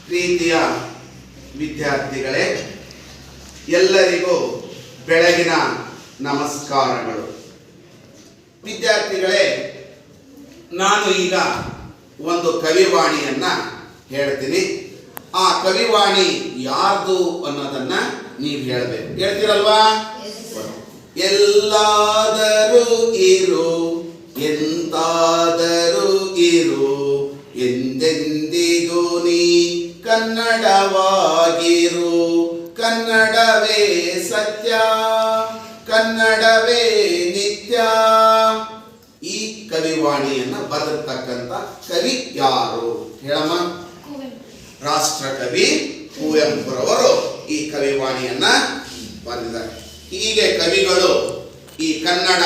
ಪ್ರೀತಿಯ ವಿದ್ಯಾರ್ಥಿಗಳೇ, ಎಲ್ಲರಿಗೂ ಬೆಳಗಿನ ನಮಸ್ಕಾರಗಳು. ವಿದ್ಯಾರ್ಥಿಗಳೇ, ನಾನು ಈಗ ಒಂದು ಕವಿವಾಣಿಯನ್ನ ಹೇಳ್ತೀನಿ. ಆ ಕವಿವಾಣಿ ಯಾರ್ದು ಅನ್ನೋದನ್ನ ನೀವು ಹೇಳಬೇಕು. ಹೇಳ್ತೀರಲ್ವಾ? ಎಲ್ಲಾದರೂ ಇರು, ಎಂತಾದರೂ ಇರು, ಎಂದೆಂದಿಗೂ ನೀ ಕನ್ನಡವಾಗಿರು. ಕನ್ನಡವೇ ಸತ್ಯ, ಕನ್ನಡವೇ ನಿತ್ಯ. ಈ ಕವಿವಾಣಿಯನ್ನ ಬರೆದಿರ್ತಕ್ಕಂಥ ಕವಿ ಯಾರು ಹೇಳಮ್ಮ? ರಾಷ್ಟ್ರಕವಿ ಕುವೆಂಪುರವರು ಈ ಕವಿವಾಣಿಯನ್ನ ಬರೆದಿದ್ದಾರೆ. ಹೀಗೆ ಕವಿಗಳು ಈ ಕನ್ನಡ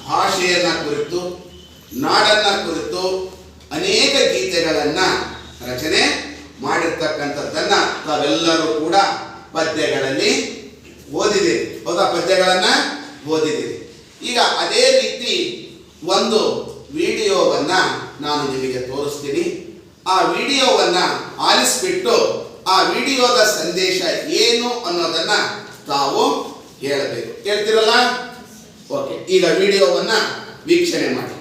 ಭಾಷೆಯನ್ನ ಕುರಿತು, ನಾಡನ್ನ ಕುರಿತು ಅನೇಕ ಗೀತೆಗಳನ್ನ ರಚನೆ ಮಾಡಿರ್ತಕ್ಕಂಥದ್ದನ್ನ ತಾವೆಲ್ಲರೂ ಕೂಡ ಪದ್ಯಗಳಲ್ಲಿ ಓದಿದ್ದೀರಿ. ಹೌದಾ? ಪದ್ಯಗಳನ್ನ ಓದಿದ್ದೀರಿ. ಈಗ ಅದೇ ರೀತಿ ಒಂದು ವಿಡಿಯೋವನ್ನ ನಾನು ನಿಮಗೆ ತೋರಿಸ್ತೀನಿ. ಆ ವಿಡಿಯೋವನ್ನ ಆಲಿಸ್ಬಿಟ್ಟು ಆ ವಿಡಿಯೋದ ಸಂದೇಶ ಏನು ಅನ್ನೋದನ್ನ ತಾವು ಹೇಳಬೇಕು. ಹೇಳ್ತಿರಲ್ಲ? ಓಕೆ, ಈಗ ವಿಡಿಯೋವನ್ನ ವೀಕ್ಷಣೆ ಮಾಡಿ.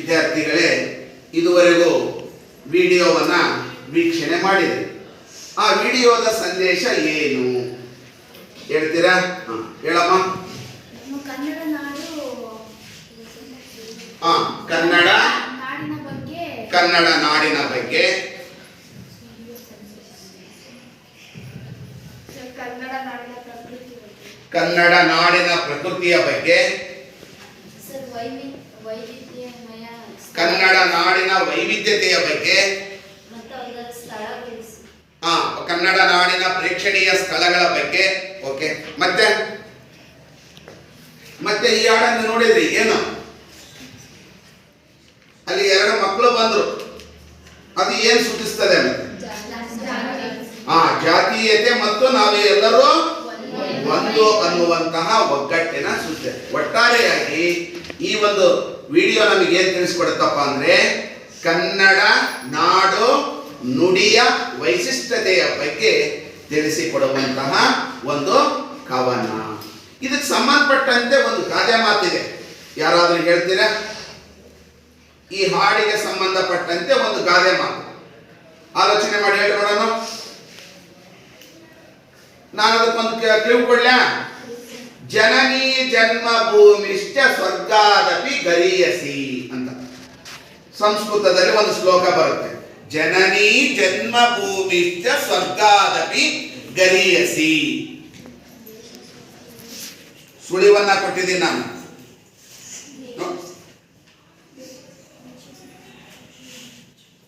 ವಿದ್ಯಾರ್ಥಿಗಳೇ ಇದುವರೆಗೂ ವಿಡಿಯೋವನ್ನ ವೀಕ್ಷಣೆ ಮಾಡಿದೆ. ಆ ವಿಡಿಯೋದ ಸಂದೇಶ ಏನು ಹೇಳ್ತೀರಾ? ಹೇಳಮ್ಮ. ಕನ್ನಡ ನಾಡು ಕನ್ನಡ ನಾಡಿನ ಬಗ್ಗೆ, ಕನ್ನಡ ನಾಡಿನ ಬಗ್ಗೆ, ಕನ್ನಡ ನಾಡಿನ ಪ್ರಕೃತಿ ಬಗ್ಗೆ, ಕನ್ನಡ ನಾಡಿನ ಪ್ರಕೃತಿಯ ಬಗ್ಗೆ, ವೈವಿಧ್ಯಮಯ ಕನ್ನಡ ನಾಡಿನ ವೈವಿಧ್ಯತೆಯ ಬಗ್ಗೆ, ಮತ್ತು ಅದರ ಸ್ಥಳಗಳು, ಕನ್ನಡ ನಾಡಿನ ಪ್ರೇಕ್ಷಣೀಯ ಸ್ಥಳಗಳ ಬಗ್ಗೆ. ಓಕೆ, ಮತ್ತೆ ಮತ್ತೆ ಈ ಹಾಡನ್ನು ನೋಡಿದ್ರಿ ಏನು? ಅಲ್ಲಿ ಎರಡು ಮಕ್ಕಳು ಬಂದ್ರು, ಅದು ಏನ್ ಸೂಚಿಸ್ತದೆ? ಜಾತೀಯತೆ ಮತ್ತು ನಾವು ಎಲ್ಲರೂ ಒಂದು ಅನ್ನುವಂತಹ ಒಗ್ಗಟ್ಟಿನ ಸೂಚನೆ. ಒಟ್ಟಾರೆಯಾಗಿ ಈ ಒಂದು ವಿಡಿಯೋ ನಮಗೆ ಏನ್ ತಿಳಿಸ್ಕೊಡುತ್ತಪ್ಪ ಅಂದ್ರೆ ಕನ್ನಡ ನಾಡು ನುಡಿಯ ವೈಶಿಷ್ಟ್ಯತೆಯ ಬಗ್ಗೆ ತಿಳಿಸಿಕೊಡುವಂತಹ ಒಂದು ಕವನ. ಇದಕ್ಕೆ ಸಂಬಂಧಪಟ್ಟಂತೆ ಒಂದು ಗಾದೆ ಮಾತಿದೆ, ಯಾರಾದ್ರೂ ಹೇಳ್ತೀರಾ? ಈ ಹಾಡಿಗೆ ಸಂಬಂಧಪಟ್ಟಂತೆ ಒಂದು ಗಾದೆ ಮಾತು ಆಲೋಚನೆ ಮಾಡಿ ಹೇಳ್ಕೊಡೋಣ. ನಾನು ಅದಕ್ಕೊಂದು ಕ್ಲೂ ಕೊಡ್ಲಾ? ಜನನಿ ಜನ್ಮಭೂಮಿಶ್ಚ ಸ್ವರ್ಗಾದಪಿ ಗರೀಯಸಿ ಅಂತ ಸಂಸ್ಕೃತದಲ್ಲಿ ಒಂದು ಶ್ಲೋಕ ಬರುತ್ತೆ. ಜನನಿ ಜನ್ಮಭೂಮಿಶ್ಚ ಸ್ವರ್ಗಾದಪಿ ಗರೀಯಸಿ. ಸುಳಿವನ್ನ ಕೊಟ್ಟಿದ್ದೀನಿ ನಾನು.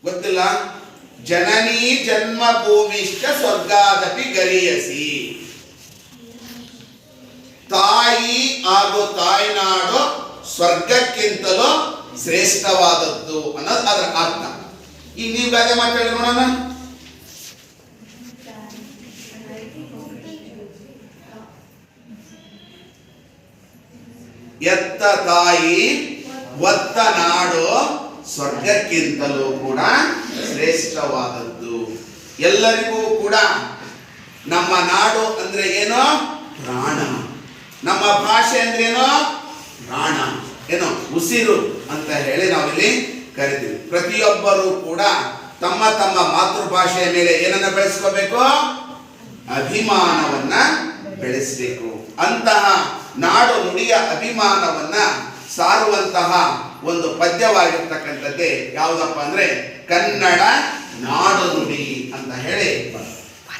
ಗೊತ್ತಿಲ್ಲ? ಜನನಿ ಜನ್ಮಭೂಮಿಶ್ಚ ಸ್ವರ್ಗಾದಪಿ ಗರೀಯಸಿ. ತಾಯಿ ಹಾಗೂ ತಾಯ್ನಾಡು ಸ್ವರ್ಗಕ್ಕಿಂತಲೂ ಶ್ರೇಷ್ಠವಾದದ್ದು ಅನ್ನೋದು ಅದರ ಅರ್ಥ. ಈಗ ನೀವು ಗಾದೆ ಮಾತಾಡಿ ನೋಡೋಣ. ಎತ್ತ ತಾಯಿ ಒತ್ತ ನಾಡು ಸ್ವರ್ಗಕ್ಕಿಂತಲೂ ಕೂಡ ಶ್ರೇಷ್ಠವಾದದ್ದು. ಎಲ್ಲರಿಗೂ ಕೂಡ ನಮ್ಮ ನಾಡು ಅಂದ್ರೆ ಏನೋ ಪ್ರಾಣ, ನಮ್ಮ ಭಾಷೆ ಅಂದ್ರೆ ಏನೋ ಪ್ರಾಣ, ಏನೋ ಉಸಿರು ಅಂತ ಹೇಳಿ ನಾವಿಲ್ಲಿ ಕರಿತೀವಿ. ಪ್ರತಿಯೊಬ್ಬರೂ ಕೂಡ ತಮ್ಮ ತಮ್ಮ ಮಾತೃಭಾಷೆಯ ಮೇಲೆ ಏನನ್ನ ಬೆಳೆಸ್ಕೋಬೇಕು? ಅಭಿಮಾನವನ್ನ ಬೆಳೆಸಬೇಕು. ಅಂತಹ ನಾಡು ನುಡಿಯ ಅಭಿಮಾನವನ್ನ ಸಾರುವಂತಹ ಒಂದು ಪದ್ಯವಾಗಿರ್ತಕ್ಕಂಥದ್ದೇ ಯಾವುದಪ್ಪ ಅಂದ್ರೆ ಕನ್ನಡ ನಾಡು ನುಡಿ ಅಂತ ಹೇಳಿ.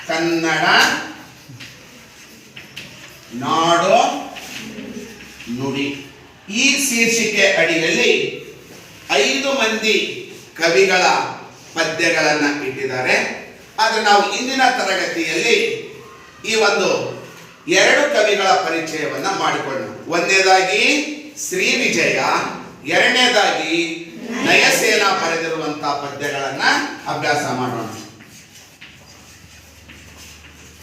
ಕನ್ನಡ ನಾಡು ನುಡಿ ಈ ಶೀರ್ಷಿಕೆ ಅಡಿಯಲ್ಲಿ 5 ಮಂದಿ ಕವಿಗಳ ಪದ್ಯಗಳನ್ನ ಇಟ್ಟಿದ್ದಾರೆ. ಆದ್ರೆ ನಾವು ಇಂದಿನ ತರಗತಿಯಲ್ಲಿ ಈ ಒಂದು 2 ಕವಿಗಳ ಪರಿಚಯವನ್ನ ಮಾಡಿಕೊಳ್ಳೋಣ. ಒಂದನೇದಾಗಿ ಶ್ರೀ ವಿಜಯ, ಎರಡನೇದಾಗಿ ನಯಸೇನ ಬರೆದಿರುವಂತಹ ಪದ್ಯಗಳನ್ನ ಅಭ್ಯಾಸ ಮಾಡೋಣ.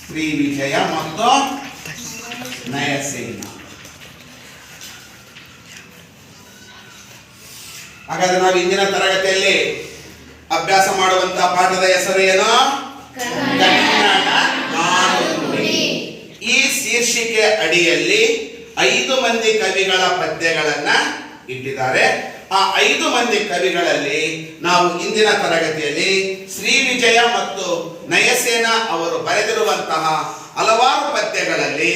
ಶ್ರೀ ವಿಜಯ ಮತ್ತು ನಯಸೇನ. ಹಾಗಾದ್ರೆ ನಾವು ಇಂದಿನ ತರಗತಿಯಲ್ಲಿ ಅಭ್ಯಾಸ ಮಾಡುವಂತಹ ಪಾಠದ ಹೆಸರು ಏನು? ಕನ್ನಡ ನಾಡು ನುಡಿ. ಈ ಶೀರ್ಷಿಕೆ ಅಡಿಯಲ್ಲಿ 5 ಮಂದಿ ಕವಿಗಳ ಪದ್ಯಗಳನ್ನ ಇಟ್ಟಿದ್ದಾರೆ. ಆ 5 ಮಂದಿ ಕವಿಗಳಲ್ಲಿ ನಾವು ಇಂದಿನ ತರಗತಿಯಲ್ಲಿ ಶ್ರೀ ವಿಜಯ ಮತ್ತು ನಯಸೇನ ಅವರು ಬರೆದಿರುವಂತಹ ಹಲವಾರು ಪದ್ಯಗಳಲ್ಲಿ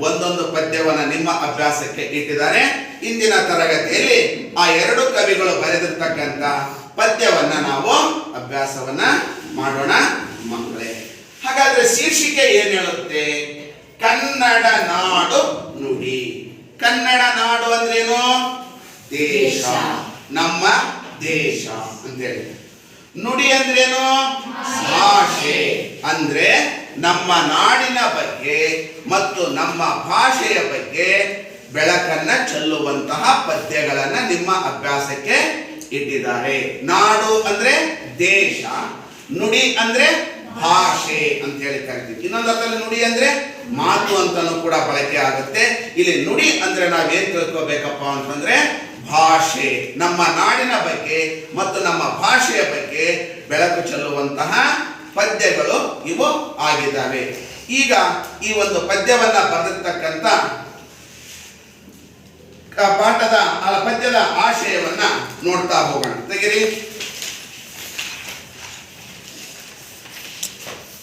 ಒಂದೊಂದು ಪದ್ಯವನ್ನ ನಿಮ್ಮ ಅಭ್ಯಾಸಕ್ಕೆ ಇಟ್ಟಿದ್ದಾರೆ. ಇಂದಿನ ತರಗತಿಯಲ್ಲಿ ಆ 2 ಕವಿಗಳು ಬರೆದಿರ್ತಕ್ಕಂಥ ಪದ್ಯವನ್ನ ನಾವು ಅಭ್ಯಾಸವನ್ನ ಮಾಡೋಣ ಮಕ್ಕಳೇ. ಹಾಗಾದ್ರೆ ಶೀರ್ಷಿಕೆ ಏನ್ ಹೇಳುತ್ತೆ? ಕನ್ನಡ ನಾಡು ನುಡಿ. ಕನ್ನಡ ನಾಡು ಅಂದ್ರೇನು? ದೇಶ, ನಮ್ಮ ದೇಶ ಅಂತೇಳಿ. ನುಡಿ ಅಂದ್ರೇನು? ಭಾಷೆ. ಅಂದ್ರೆ ನಮ್ಮ ನಾಡಿನ ಬಗ್ಗೆ ಮತ್ತು ನಮ್ಮ ಭಾಷೆಯ ಬಗ್ಗೆ ಬೆಳಕನ್ನ ಚೆಲ್ಲುವಂತಹ ಪದ್ಯಗಳನ್ನ ನಿಮ್ಮ ಅಭ್ಯಾಸಕ್ಕೆ ಇಟ್ಟಿದ್ದಾರೆ. ನಾಡು ಅಂದ್ರೆ ದೇಶ, ನುಡಿ ಅಂದ್ರೆ ಭಾಷೆ ಅಂತ ಹೇಳಿ ಕರಿತೀವಿ. ಇನ್ನೊಂದು ಅರ್ಥದಲ್ಲಿ ನುಡಿ ಅಂದ್ರೆ ಮಾತು ಅಂತಾನೂ ಕೂಡ ಬಳಕೆ ಆಗುತ್ತೆ. ಇಲ್ಲಿ ನುಡಿ ಅಂದ್ರೆ ನಾವೇನ್ ತಿಳ್ಕೋಬೇಕಪ್ಪ ಅಂತಂದ್ರೆ ಭಾಷೆ, ನಮ್ಮ ನಾಡಿನ ಬಗ್ಗೆ ಮತ್ತು ನಮ್ಮ ಭಾಷೆಯ ಬಗ್ಗೆ ಬೆಳಕು ಚೆಲ್ಲುವಂತಹ ಪದ್ಯಗಳು ಇವು ಆಗಿದ್ದಾವೆ. ಈಗ ಈ ಒಂದು ಪದ್ಯವನ್ನ ಬರೆದಿರ್ತಕ್ಕಂಥ ಪಾಠದ ಪದ್ಯದ ಆಶಯವನ್ನ ನೋಡ್ತಾ ಹೋಗೋಣ. ತೆಗಿರಿ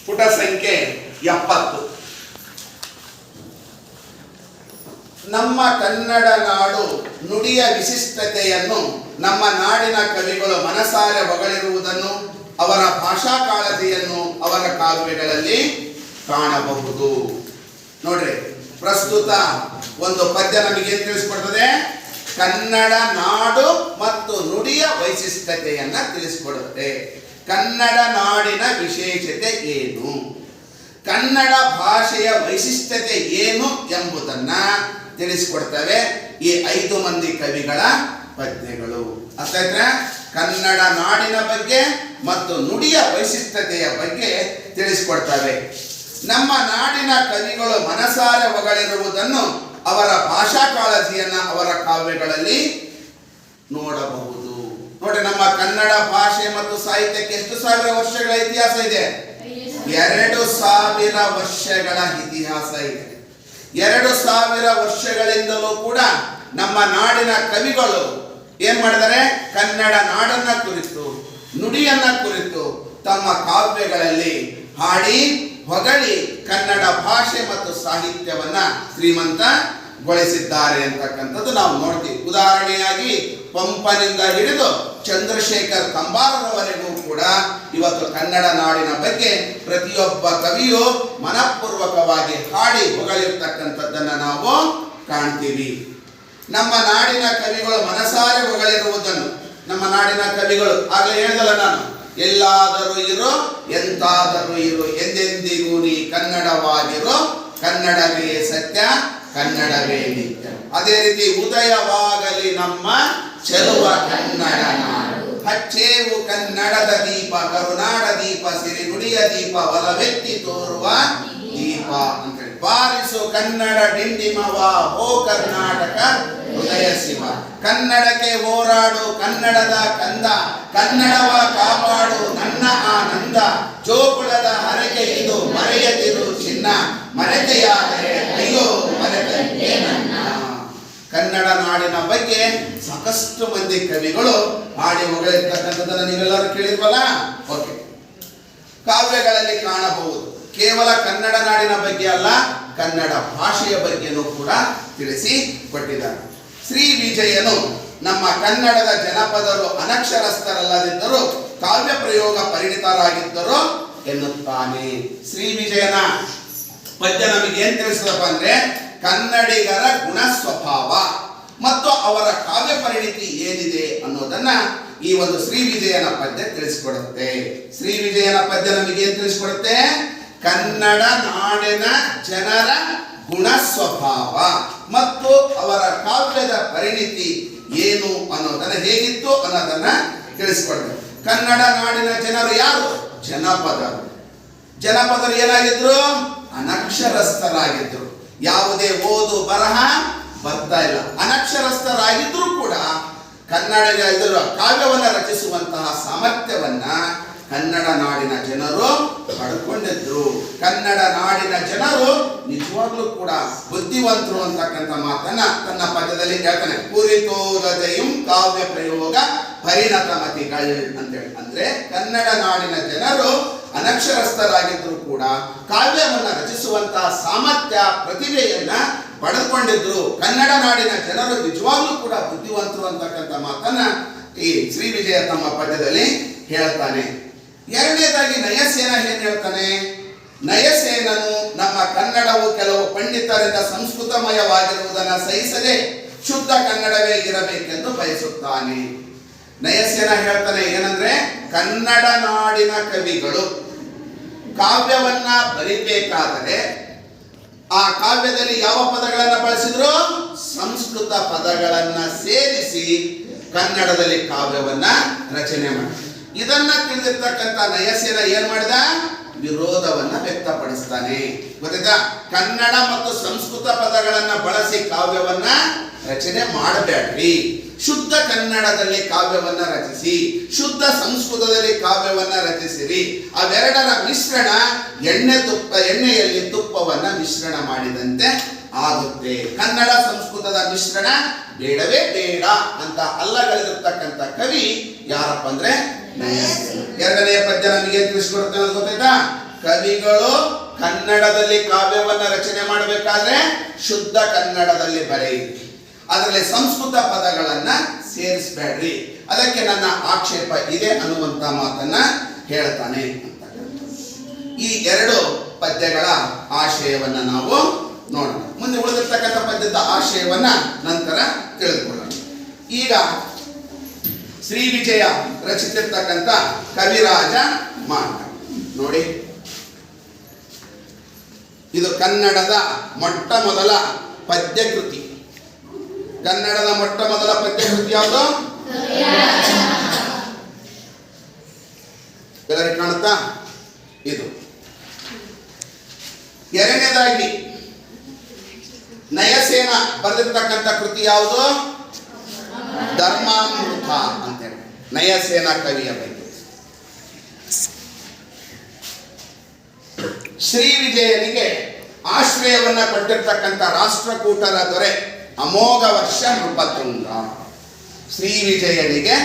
ಪುಟ ಸಂಖ್ಯೆ 70. ನಮ್ಮ ಕನ್ನಡ ನಾಡು ನುಡಿಯ ವಿಶಿಷ್ಟತೆಯನ್ನು ನಮ್ಮ ನಾಡಿನ ಕವಿಗಳು ಮನಸಾರೆ ಹೊಗಳಿರುವುದನ್ನು, ಅವರ ಭಾಷಾ ಕಾಳಜಿಯನ್ನು ಅವರ ಕಾವ್ಯಗಳಲ್ಲಿ ಕಾಣಬಹುದು. ನೋಡ್ರಿ, ಪ್ರಸ್ತುತ ಒಂದು ಪದ್ಯ ನಮಗೆ ಏನ್ ತಿಳಿಸ್ಕೊಡ್ತದೆ? ಕನ್ನಡ ನಾಡು ಮತ್ತು ನುಡಿಯ ವೈಶಿಷ್ಟ್ಯತೆಯನ್ನ ತಿಳಿಸ್ಕೊಡುತ್ತೆ. ಕನ್ನಡ ನಾಡಿನ ವಿಶೇಷತೆ ಏನು, ಕನ್ನಡ ಭಾಷೆಯ ವೈಶಿಷ್ಟ್ಯತೆ ಏನು ಎಂಬುದನ್ನ ತಿಳಿಸ್ಕೊಡ್ತವೆ ಈ 5 ಮಂದಿ ಕವಿಗಳ ಪದ್ಯಗಳು. ಅರ್ಥಾಯ್ತಾ? ಕನ್ನಡ ನಾಡಿನ ಬಗ್ಗೆ ಮತ್ತು ನುಡಿಯ ವೈಶಿಷ್ಟ್ಯತೆಯ ಬಗ್ಗೆ ತಿಳಿಸ್ಕೊಡ್ತವೆ. ನಮ್ಮ ನಾಡಿನ ಕವಿಗಳು ಮನಸಾರೆ ಹೊಗಳಿರುವುದನ್ನು, ಅವರ ಭಾಷಾ ಕಾಳಜಿಯನ್ನ ಅವರ ಕಾವ್ಯಗಳಲ್ಲಿ ನೋಡಬಹುದು. ನೋಡಿ, ನಮ್ಮ ಕನ್ನಡ ಭಾಷೆ ಮತ್ತು ಸಾಹಿತ್ಯಕ್ಕೆ ಎಷ್ಟು ಸಾವಿರ ವರ್ಷಗಳ ಇತಿಹಾಸ ಇದೆ? 2000 ವರ್ಷಗಳ ಇತಿಹಾಸ ಇದೆ. 2000 ವರ್ಷಗಳಿಂದಲೂ ಕೂಡ ನಮ್ಮ ನಾಡಿನ ಕವಿಗಳು ಏನ್ ಮಾಡಿದ್ದಾರೆ? ಕನ್ನಡ ನಾಡನ್ನ ಕುರಿತು, ನುಡಿಯನ್ನ ಕುರಿತು ತಮ್ಮ ಕಾವ್ಯಗಳಲ್ಲಿ ಹಾಡಿ ಹೊಗಳಿ ಕನ್ನಡ ಭಾಷೆ ಮತ್ತು ಸಾಹಿತ್ಯವನ್ನ ಶ್ರೀಮಂತಗೊಳಿಸಿದ್ದಾರೆ ಅಂತಕ್ಕಂಥದ್ದು ನಾವು ನೋಡ್ತೀವಿ. ಉದಾಹರಣೆಯಾಗಿ ಪಂಪನಿಂದ ಹಿಡಿದು ಚಂದ್ರಶೇಖರ್ ಕಂಬಾರರವರೆಗೂ ಕೂಡ ಇವತ್ತು ಕನ್ನಡ ನಾಡಿನ ಬಗ್ಗೆ ಪ್ರತಿಯೊಬ್ಬ ಕವಿಯು ಮನಪೂರ್ವಕವಾಗಿ ಹಾಡಿ ಹೊಗಳಿರ್ತಕ್ಕಂಥದ್ದನ್ನ ನಾವು ಕಾಣ್ತೀವಿ. ನಮ್ಮ ನಾಡಿನ ಕವಿಗಳು ಮನಸಾರೆ ಹೊಗಳಿರುವುದನ್ನು, ನಮ್ಮ ನಾಡಿನ ಕವಿಗಳು ಆಗಲೇ ಹೇಳಿದಲ್ಲ ನಾನು, ಎಲ್ಲಾದರೂ ಇರೋ ಎಂತಾದರೂ ಇರು, ಎಂದೆಂದಿಗೂ ನೀ ಕನ್ನಡವಾಗಿರೋ, ಕನ್ನಡವೇ ಸತ್ಯ ಕನ್ನಡವೇ ನಿತ್ಯ. ಅದೇ ರೀತಿ ಉದಯವಾಗಲಿ ನಮ್ಮ ಚೆಲುವ ಕನ್ನಡ ನಾಡು, ಹಚ್ಚೇವು ಕನ್ನಡದ ದೀಪ, ಕರುನಾಡ ದೀಪ, ಸಿರಿ ನುಡಿಯ ದೀಪ, ಒಲವೆತ್ತಿ ತೋರುವ ದೀಪ ಅಂತೇಳಿ. ಬಾರಿಸು ಕನ್ನಡ ಡಿಂಡಿಮವ, ಓ ಕರ್ನಾಟಕ ಹೃದಯ ಶಿವ. ಕನ್ನಡಕ್ಕೆ ಹೋರಾಡು ಕನ್ನಡದ ಕಂದ, ಕನ್ನಡವ ಕಾಪಾಡು ನನ್ನ ಆನಂದ. ಜೋಗುಳದ ಹರಕೆ ಇದು ಮರೆಯದಿರು ಚಿನ್ನ, ಮರೆತೆಯಾದರೆ ಅಯ್ಯೋ ಮರೆತೆ ನನ್ನ. ಕನ್ನಡ ನಾಡಿನ ಬಗ್ಗೆ ಸಾಕಷ್ಟು ಮಂದಿ ಕವಿಗಳು ಹಾಡಿ ಹೊಗಳಿರ್ತಕ್ಕಂಥದ್ದನ್ನು ನೀವೆಲ್ಲರೂ ಕೇಳಿದ್ವಲ್ಲ? ಓಕೆ, ಕಾವ್ಯಗಳಲ್ಲಿ ಕಾಣಬಹುದು. ಕೇವಲ ಕನ್ನಡ ನಾಡಿನ ಬಗ್ಗೆ ಅಲ್ಲ, ಕನ್ನಡ ಭಾಷೆಯ ಬಗ್ಗೆನೂ ಕೂಡ ತಿಳಿಸಿ ಕೊಟ್ಟಿದ್ದಾರೆ. ಶ್ರೀ ವಿಜಯನು ನಮ್ಮ ಕನ್ನಡದ ಜನಪದರು ಅನಕ್ಷರಸ್ಥರಲ್ಲದಿದ್ದರೂ ಕಾವ್ಯ ಪ್ರಯೋಗ ಪರಿಣಿತರಾಗಿದ್ದರು ಎನ್ನುತ್ತಾನೆ. ಶ್ರೀ ವಿಜಯನ ಪದ್ಯ ನಮಗೆ ಏನ್ ತಿಳಿಸ್ತದಪ್ಪ ಅಂದ್ರೆ, ಕನ್ನಡಿಗರ ಗುಣ ಸ್ವಭಾವ ಮತ್ತು ಅವರ ಕಾವ್ಯ ಪರಿಣಿತಿ ಏನಿದೆ ಅನ್ನೋದನ್ನ ಈ ಒಂದು ಶ್ರೀ ವಿಜಯನ ಪದ್ಯ ತಿಳಿಸಿಕೊಡುತ್ತೆ. ಶ್ರೀ ವಿಜಯನ ಪದ್ಯ ನಮಗೆ ಏನ್ ತಿಳಿಸಿಕೊಡುತ್ತೆ? ಕನ್ನಡ ನಾಡಿನ ಜನರ ಗುಣ ಸ್ವಭಾವ ಮತ್ತು ಅವರ ಕಾವ್ಯದ ಪರಿಣಿತಿ ಏನು ಅನ್ನೋದನ್ನ, ಹೇಗಿತ್ತು ಅನ್ನೋದನ್ನ ತಿಳಿಸಿಕೊಡ್ತಾರೆ. ಕನ್ನಡ ನಾಡಿನ ಜನರು ಯಾರು? ಜನಪದರು. ಜನಪದರು ಏನಾಗಿದ್ರು? ಅನಕ್ಷರಸ್ಥರಾಗಿದ್ರು. ಯಾವುದೇ ಓದು ಬರಹ ಬರ್ತಾ ಇಲ್ಲ. ಅನಕ್ಷರಸ್ಥರಾಗಿದ್ರು ಕೂಡ ಕನ್ನಡ ಕಾವ್ಯವನ್ನ ರಚಿಸುವಂತಹ ಸಾಮರ್ಥ್ಯವನ್ನ ಕನ್ನಡ ನಾಡಿನ ಜನರು ಪಡ್ಕೊಂಡಿದ್ರು. ಕನ್ನಡ ನಾಡಿನ ಜನರು ನಿಜವಾಗ್ಲೂ ಕೂಡ ಬುದ್ಧಿವಂತರು ಅಂತಕ್ಕಂಥ ಮಾತನ್ನ ತನ್ನ ಪದ್ಯದಲ್ಲಿ ಹೇಳ್ತಾನೆ. ಕುರಿತೋಗದೆಯುಂ ಕಾವ್ಯ ಪ್ರಯೋಗ ಪರಿಣತ ಮತಿಗಳ್ ಅಂತೇಳಿ. ಅಂದ್ರೆ ಕನ್ನಡ ನಾಡಿನ ಜನರು ಅನಕ್ಷರಸ್ಥರಾಗಿದ್ರು ಕೂಡ ಕಾವ್ಯವನ್ನ ರಚಿಸುವಂತಹ ಸಾಮರ್ಥ್ಯ, ಪ್ರತಿಭೆಯನ್ನ ಪಡೆದುಕೊಂಡಿದ್ರು. ಕನ್ನಡ ನಾಡಿನ ಜನರು ನಿಜವಾಗ್ಲೂ ಕೂಡ ಬುದ್ಧಿವಂತರು ಅಂತಕ್ಕಂಥ ಮಾತನ್ನ ಈ ಶ್ರೀ ವಿಜಯ ತಮ್ಮ ಪದ್ಯದಲ್ಲಿ ಹೇಳ್ತಾನೆ. ಎರಡನೇದಾಗಿ ನಯಸೇನ ಏನ್ ಹೇಳ್ತಾನೆ? ನಯಸೇನನು ನಮ್ಮ ಕನ್ನಡವು ಕೆಲವು ಪಂಡಿತರಿಂದ ಸಂಸ್ಕೃತಮಯವಾಗಿರುವುದನ್ನು ಸಹಿಸದೆ ಶುದ್ಧ ಕನ್ನಡವೇ ಇರಬೇಕೆಂದು ಬಯಸುತ್ತಾನೆ. ನಯಸೇನ ಹೇಳ್ತಾನೆ ಏನಂದ್ರೆ, ಕನ್ನಡ ನಾಡಿನ ಕವಿಗಳು ಕಾವ್ಯವನ್ನ ಬರಿಬೇಕಾದರೆ ಆ ಕಾವ್ಯದಲ್ಲಿ ಯಾವ ಪದಗಳನ್ನ ಬಳಸಿದ್ರು? ಸಂಸ್ಕೃತ ಪದಗಳನ್ನ ಸೇರಿಸಿ ಕನ್ನಡದಲ್ಲಿ ಕಾವ್ಯವನ್ನ ರಚನೆ ಮಾಡಿ. ಇದನ್ನ ತಿಳಿದಿರ್ತಕ್ಕಂಥ ನಯಸೇನ ಏನ್ ಮಾಡಿದ? ವಿರೋಧವನ್ನ ವ್ಯಕ್ತಪಡಿಸ್ತಾನೆ. ಗೊತ್ತಾಯ್ತಾ? ಕನ್ನಡ ಮತ್ತು ಸಂಸ್ಕೃತ ಪದಗಳನ್ನ ಬಳಸಿ ಕಾವ್ಯವನ್ನ ರಚನೆ ಮಾಡಬೇಡ್ರಿ, ಶುದ್ಧ ಕನ್ನಡದಲ್ಲಿ ಕಾವ್ಯವನ್ನ ರಚಿಸಿ, ಶುದ್ಧ ಸಂಸ್ಕೃತದಲ್ಲಿ ಕಾವ್ಯವನ್ನ ರಚಿಸಿರಿ. ಅವೆರಡರ ಮಿಶ್ರಣ ಎಣ್ಣೆಯಲ್ಲಿ ತುಪ್ಪವನ್ನ ಮಿಶ್ರಣ ಮಾಡಿದಂತೆ ಆಗುತ್ತೆ. ಕನ್ನಡ ಸಂಸ್ಕೃತದ ಮಿಶ್ರಣ ಬೇಡವೇ ಬೇಡ ಅಂತ ಅಲ್ಲಗಳೆದಿರ್ತಕ್ಕಂಥ ಕವಿ ಯಾರಪ್ಪ ಅಂದ್ರೆ ನಯಸೇನ. ಎರಡನೆಯ ಪದ್ಯ ನಮಗೆ ತಿಳಿಸ್ಕೊಡುತ್ತೆ ಅನ್ನೋದು ಗೊತ್ತಾಯ್ತಾ? ಕವಿಗಳು ಕನ್ನಡದಲ್ಲಿ ಕಾವ್ಯವನ್ನ ರಚನೆ ಮಾಡಬೇಕಾದ್ರೆ ಶುದ್ಧ ಕನ್ನಡದಲ್ಲಿ ಬರೆಯಿರಿ, ಅದರಲ್ಲಿ ಸಂಸ್ಕೃತ ಪದಗಳನ್ನ ಸೇರಿಸಬೇಡ್ರಿ, ಅದಕ್ಕೆ ನನ್ನ ಆಕ್ಷೇಪ ಇದೆ ಅನ್ನುವಂತ ಮಾತನ್ನ ಹೇಳ್ತಾನೆ ಅಂತ. ಈ ಎರಡು ಪದ್ಯಗಳ ಆಶಯವನ್ನ ನಾವು ನೋಡೋಣ. ಮುಂದೆ ಉಳಿದಿರ್ತಕ್ಕಂಥ ಪದ್ಯದ ಆಶಯವನ್ನ ನಂತರ ತಿಳಿದುಕೊಳ್ಳೋಣ. ಈಗ ಶ್ರೀ ವಿಜಯ ರಚಿಸಿರ್ತಕ್ಕಂಥ ಕವಿರಾಜ ಮಾರ್ಗ ನೋಡಿ, ಇದು ಕನ್ನಡದ ಮೊಟ್ಟ ಮೊದಲ ಪದ್ಯ ಕೃತಿ. ಕನ್ನಡದ ಮೊಟ್ಟ ಮೊದಲ ಪದ್ಯ ಕೃತಿ ಯಾವುದು? ಎಲ್ಲರಿಗೆ ಕಾಣುತ್ತಾ? ಇದು. ಎರಡನೇದಾಗಿ ನಯಸೇನ ಬರೆದಿರ್ತಕ್ಕಂಥ ಕೃತಿ ಯಾವುದು? ಧರ್ಮಾಮೃತ ಅಂತೇಳಿ ನಯಸೇನ ಕವಿಯ ಬಗ್ಗೆ. ಶ್ರೀ ವಿಜಯನಿಗೆ ಆಶ್ರಯವನ್ನ ಕೊಟ್ಟಿರ್ತಕ್ಕಂಥ ರಾಷ್ಟ್ರಕೂಟರ ದೊರೆ ಅಮೋಘ ವರ್ಷ ನೃಪತುಂಗ. ಶ್ರೀ ವಿಜಯನಿಗೆ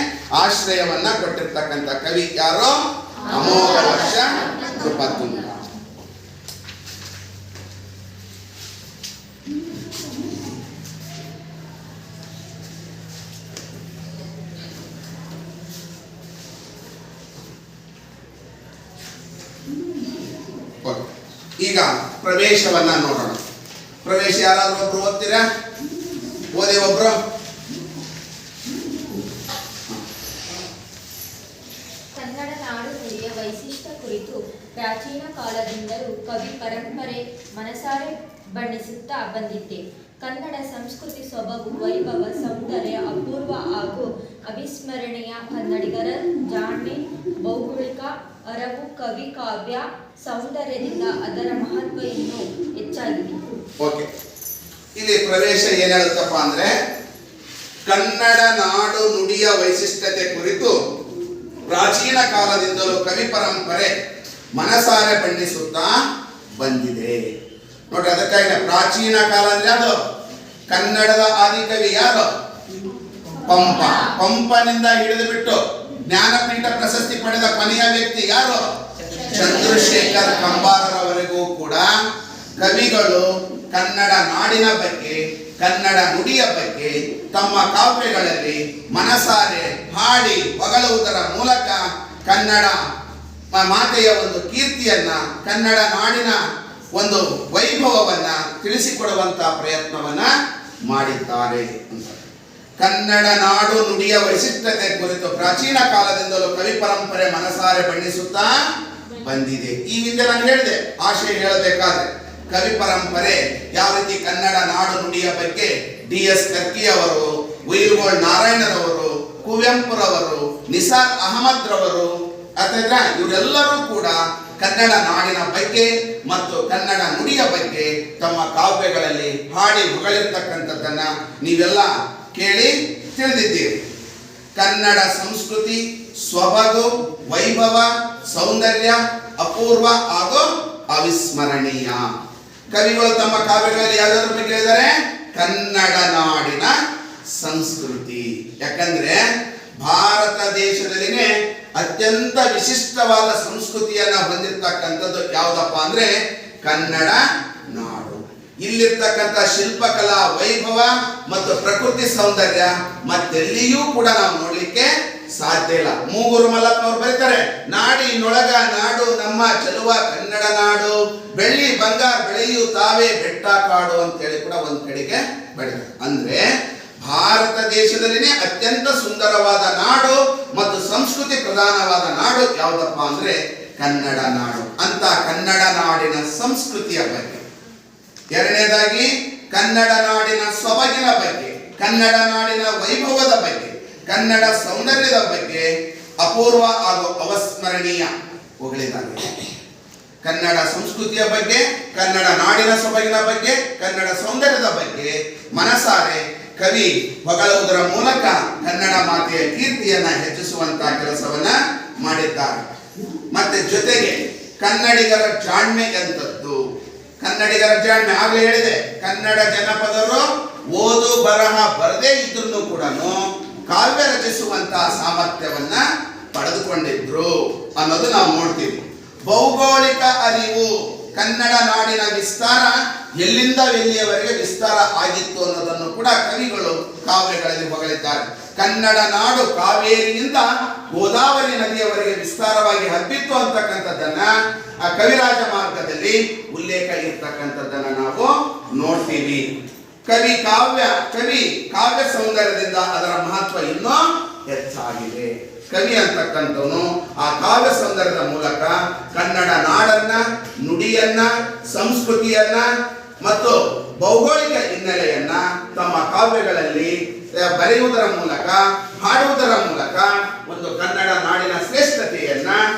ಆಶ್ರಯವನ್ನ ಕೊಟ್ಟಿರ್ತಕ್ಕಂಥ ಕವಿ ಯಾರು? ಅಮೋಘ ವರ್ಷ ನೃಪತುಂಗ. ಈಗ ಪ್ರವೇಶವನ್ನ ನೋಡೋಣ. ಪ್ರವೇಶ ಯಾರಾದ್ರೂ ಒಬ್ರು ಓದ್ತೀರಾ? ಓದಿ ಒಬ್ರು. ಕನ್ನಡ ನಾಡು ನುಡಿಯ ವೈಶಿಷ್ಟ್ಯ ಕುರಿತು ಪ್ರಾಚೀನ ಕಾಲದಿಂದಲೂ ಕವಿ ಪರಂಪರೆ ಮನಸಾರೆ ಬಣ್ಣಿಸುತ್ತಾ ಬಂದಿದ್ದೆ. ಕನ್ನಡ ಸಂಸ್ಕೃತಿ ಸೊಬಗು, ವೈಭವ, ಸೌಂದರ್ಯ ಅಪೂರ್ವ ಹಾಗೂ ಅವಿಸ್ಮರಣೀಯ. ಕನ್ನಡಿಗರ ಜಾಣ್ಮೆ, ಭೌಗೋಳಿಕ ಅರವು, ಕವಿ ಕಾವ್ಯ ಸೌಂದರ್ಯದಿಂದ ಅದರ ಮಹತ್ವ ಇನ್ನೂ ಹೆಚ್ಚಾಗಿದೆ. ಓಕೆ, ಇಲ್ಲಿ ಪ್ರವೇಶ ಏನ್ ಹೇಳುತ್ತಪ್ಪ ಅಂದ್ರೆ, ಕನ್ನಡ ನಾಡು ನುಡಿಯ ವೈಶಿಷ್ಟ್ಯತೆ ಕುರಿತು ಪ್ರಾಚೀನ ಕಾಲದಿಂದಲೂ ಕವಿ ಪರಂಪರೆ ಮನಸಾರೆ ಬಣ್ಣಿಸುತ್ತಾ ಬಂದಿದೆ. ನೋಡ್ರಿ, ಅದಕ್ಕಾಗಿ ಪ್ರಾಚೀನ ಕಾಲ ಅಂದ್ರೆ ಅದು ಕನ್ನಡದ ಆದಿಕವಿ ಯಾರು? ಪಂಪ. ಪಂಪನಿಂದ ಹಿಡಿದು ಬಿಟ್ಟು ಜ್ಞಾನಪೀಠ ಪ್ರಶಸ್ತಿ ಪಡೆದ ಕೊನೆಯ ವ್ಯಕ್ತಿ ಯಾರು? ಚಂದ್ರಶೇಖರ್ ಕಂಬಾರರವರೆಗೂ ಕೂಡ ಕವಿಗಳು ಕನ್ನಡ ನಾಡಿನ ಬಗ್ಗೆ, ಕನ್ನಡ ನುಡಿಯ ಬಗ್ಗೆ ತಮ್ಮ ಕಾವ್ಯಗಳಲ್ಲಿ ಮನಸಾರೆ ಹಾಡಿ ಹೊಗಳುವುದರ ಮೂಲಕ ಕನ್ನಡ ಮಾತೆಯ ಒಂದು ಕೀರ್ತಿಯನ್ನ, ಕನ್ನಡ ನಾಡಿನ ಒಂದು ವೈಭವವನ್ನ ತಿಳಿಸಿಕೊಡುವಂತ ಪ್ರಯತ್ನವನ್ನ ಮಾಡಿದ್ದಾರೆ ಅಂತ. ಕನ್ನಡ ನಾಡು ನುಡಿಯ ವೈಶಿಷ್ಟ್ಯತೆ ಕುರಿತು ಪ್ರಾಚೀನ ಕಾಲದಿಂದಲೂ ಕವಿ ಪರಂಪರೆ ಮನಸಾರೆ ಬಣ್ಣಿಸುತ್ತಾ ಬಂದಿದೆ. ಈ ಹಿಂದೆ ನಾನು ಹೇಳಿದೆ, ಆಶಯ ಹೇಳಬೇಕಾದ್ರೆ ಕವಿ ಪರಂಪರೆ ಯಾವ ರೀತಿ ಕನ್ನಡ ನಾಡು ನುಡಿಯ ಬಗ್ಗೆ DS ಕರ್ಕಿಯವರು, ಉಯಿರ್ಗೋಳ್ ನಾರಾಯಣರವರು, ಕುವೆಂಪುರವರು, ನಿಸಾರ್ ಅಹಮದ್ ರವರು ಅಥವಾ ಇವರೆಲ್ಲರೂ ಕೂಡ ಕನ್ನಡ ನಾಡಿನ ಬಗ್ಗೆ ಮತ್ತು ಕನ್ನಡ ನುಡಿಯ ಬಗ್ಗೆ ತಮ್ಮ ಕಾವ್ಯಗಳಲ್ಲಿ ಹಾಡಿ ಹೊಗಳಿರ್ತಕ್ಕಂಥದ್ದನ್ನ ನೀವೆಲ್ಲ ಕೇಳಿ ತಿಳಿದಿದ್ದೀರಿ. ಕನ್ನಡ ಸಂಸ್ಕೃತಿ ಸೊಬಗು, ವೈಭವ, ಸೌಂದರ್ಯ ಅಪೂರ್ವ ಹಾಗೂ ಅವಿಸ್ಮರಣೀಯ. ಕವಿಗಳು ತಮ್ಮ ಕಾವ್ಯಗಳಲ್ಲಿ ಯಾವುದರ ಬಗ್ಗೆ ಹೇಳಿದ್ದಾರೆ? ಕನ್ನಡ ನಾಡಿನ ಸಂಸ್ಕೃತಿ. ಯಾಕಂದ್ರೆ ಭಾರತ ದೇಶದಲ್ಲಿನೇ ಅತ್ಯಂತ ವಿಶಿಷ್ಟವಾದ ಸಂಸ್ಕೃತಿಯನ್ನ ಹೊಂದಿರತಕ್ಕಂಥದ್ದು ಯಾವುದಪ್ಪ ಅಂದ್ರೆ ಕನ್ನಡ ನಾಡು. ಇಲ್ಲಿರ್ತಕ್ಕಂಥ ಶಿಲ್ಪಕಲಾ ವೈಭವ ಮತ್ತು ಪ್ರಕೃತಿ ಸೌಂದರ್ಯ ಮತ್ತೆಲ್ಲಿಯೂ ಕೂಡ ನಾವು ನೋಡ್ಲಿಕ್ಕೆ ಸಾಧ್ಯ ಇಲ್ಲ. ಮೂಗೂರು ಮಲ್ಲಪ್ಪನವರು ಬರೀತಾರೆ, ನಾಡಿನೊಳಗ ನಾಡು ನಮ್ಮ ಚೆಲುವ ಕನ್ನಡ ನಾಡು, ಬೆಳ್ಳಿ ಬಂಗಾರ ಬೆಳೆಯು ತಾವೇ ಬೆಟ್ಟ ಕಾಡು ಅಂತೇಳಿ ಕೂಡ ಒಂದ್ ಕಡೆಗೆ ಬರೀತಾರೆ. ಅಂದ್ರೆ ಭಾರತ ದೇಶದಲ್ಲಿನೇ ಅತ್ಯಂತ ಸುಂದರವಾದ ನಾಡು ಮತ್ತು ಸಂಸ್ಕೃತಿ ಪ್ರಧಾನವಾದ ನಾಡು ಯಾವುದಪ್ಪ ಅಂದ್ರೆ ಕನ್ನಡ ನಾಡು. ಅಂತ ಕನ್ನಡ ನಾಡಿನ ಸಂಸ್ಕೃತಿಯ ಬಗ್ಗೆ, ಎರಡನೇದಾಗಿ ಕನ್ನಡ ನಾಡಿನ ಸೊಬಗಿನ ಬಗ್ಗೆ, ಕನ್ನಡ ನಾಡಿನ ವೈಭವದ ಬಗ್ಗೆ, ಕನ್ನಡ ಸೌಂದರ್ಯದ ಬಗ್ಗೆ ಅಪೂರ್ವ ಹಾಗೂ ಅವಿಸ್ಮರಣೀಯ ಹೊಗಳಿದ್ದಾರೆ. ಕನ್ನಡ ಸಂಸ್ಕೃತಿಯ ಬಗ್ಗೆ, ಕನ್ನಡ ನಾಡಿನ ಸೊಬಗಿನ ಬಗ್ಗೆ, ಕನ್ನಡ ಸೌಂದರ್ಯದ ಬಗ್ಗೆ ಮನಸಾರೆ ಕವಿ ಹೊಗಳುವುದರ ಮೂಲಕ ಕನ್ನಡ ಮಾತೆಯ ಕೀರ್ತಿಯನ್ನ ಹೆಚ್ಚಿಸುವಂತಹ ಕೆಲಸವನ್ನ ಮಾಡಿದ್ದಾರೆ. ಮತ್ತೆ ಜೊತೆಗೆ ಕನ್ನಡಿಗರ ಜಾಣ್ಮೆ ಎಂತದ್ದು, ಕನ್ನಡಿಗರ ಜಾಣ್ಮೆ ಆಗ್ಲೇ ಹೇಳಿದೆ. ಕನ್ನಡ ಜನಪದರು ಓದು ಬರಹ ಬರದೇ ಇದ್ರೂ ಕೂಡ ಕಾವ್ಯ ರಚಿಸುವಂತಹ ಸಾಮರ್ಥ್ಯವನ್ನ ಪಡೆದುಕೊಂಡಿದ್ರು ಅನ್ನೋದು ನಾವು ನೋಡ್ತೀವಿ. ಭೌಗೋಳಿಕ ಅರಿವು, ಕನ್ನಡ ನಾಡಿನ ವಿಸ್ತಾರ ಎಲ್ಲಿಂದ ಎಲ್ಲಿಯವರೆಗೆ ವಿಸ್ತಾರ ಆಗಿತ್ತು ಅನ್ನೋದನ್ನು ಕೂಡ ಕವಿಗಳು ಕಾವ್ಯಗಳಲ್ಲಿ ಹೊಗಳಿದ್ದಾರೆ. ಕನ್ನಡ ನಾಡು ಕಾವೇರಿಯಿಂದ ಗೋದಾವರಿ ನದಿಯವರೆಗೆ ವಿಸ್ತಾರವಾಗಿ ಹಬ್ಬಿತ್ತು ಅಂತಕ್ಕಂಥದ್ದನ್ನ ಆ ಕವಿರಾಜ ಮಾರ್ಗದಲ್ಲಿ ಉಲ್ಲೇಖ ಇರ್ತಕ್ಕಂಥದ್ದನ್ನ ನಾವು ನೋಡ್ತೀವಿ. ಕವಿ ಕಾವ್ಯ ಸೌಂದರ್ಯದಿಂದ ಅದರ ಮಹತ್ವ ಇನ್ನೂ ಹೆಚ್ಚಾಗಿದೆ. ಕವಿ ಅಂತಕ್ಕಂಥವನು ಆ ಕಾವ್ಯ ಸೌಂದರ್ಯದ ಮೂಲಕ ಕನ್ನಡ ನಾಡನ್ನ, ನುಡಿಯನ್ನ, ಸಂಸ್ಕೃತಿಯನ್ನ ಮತ್ತು ಭೌಗೋಳಿಕ ಹಿನ್ನೆಲೆಯನ್ನ ತಮ್ಮ ಕಾವ್ಯಗಳಲ್ಲಿ ಬರೆಯುವುದರ ಮೂಲಕ, ಹಾಡುವುದರ ಮೂಲಕ ಒಂದು ಕನ್ನಡ ನಾಡಿನ ಶ್ರೇಷ್ಠತೆಯನ್ನ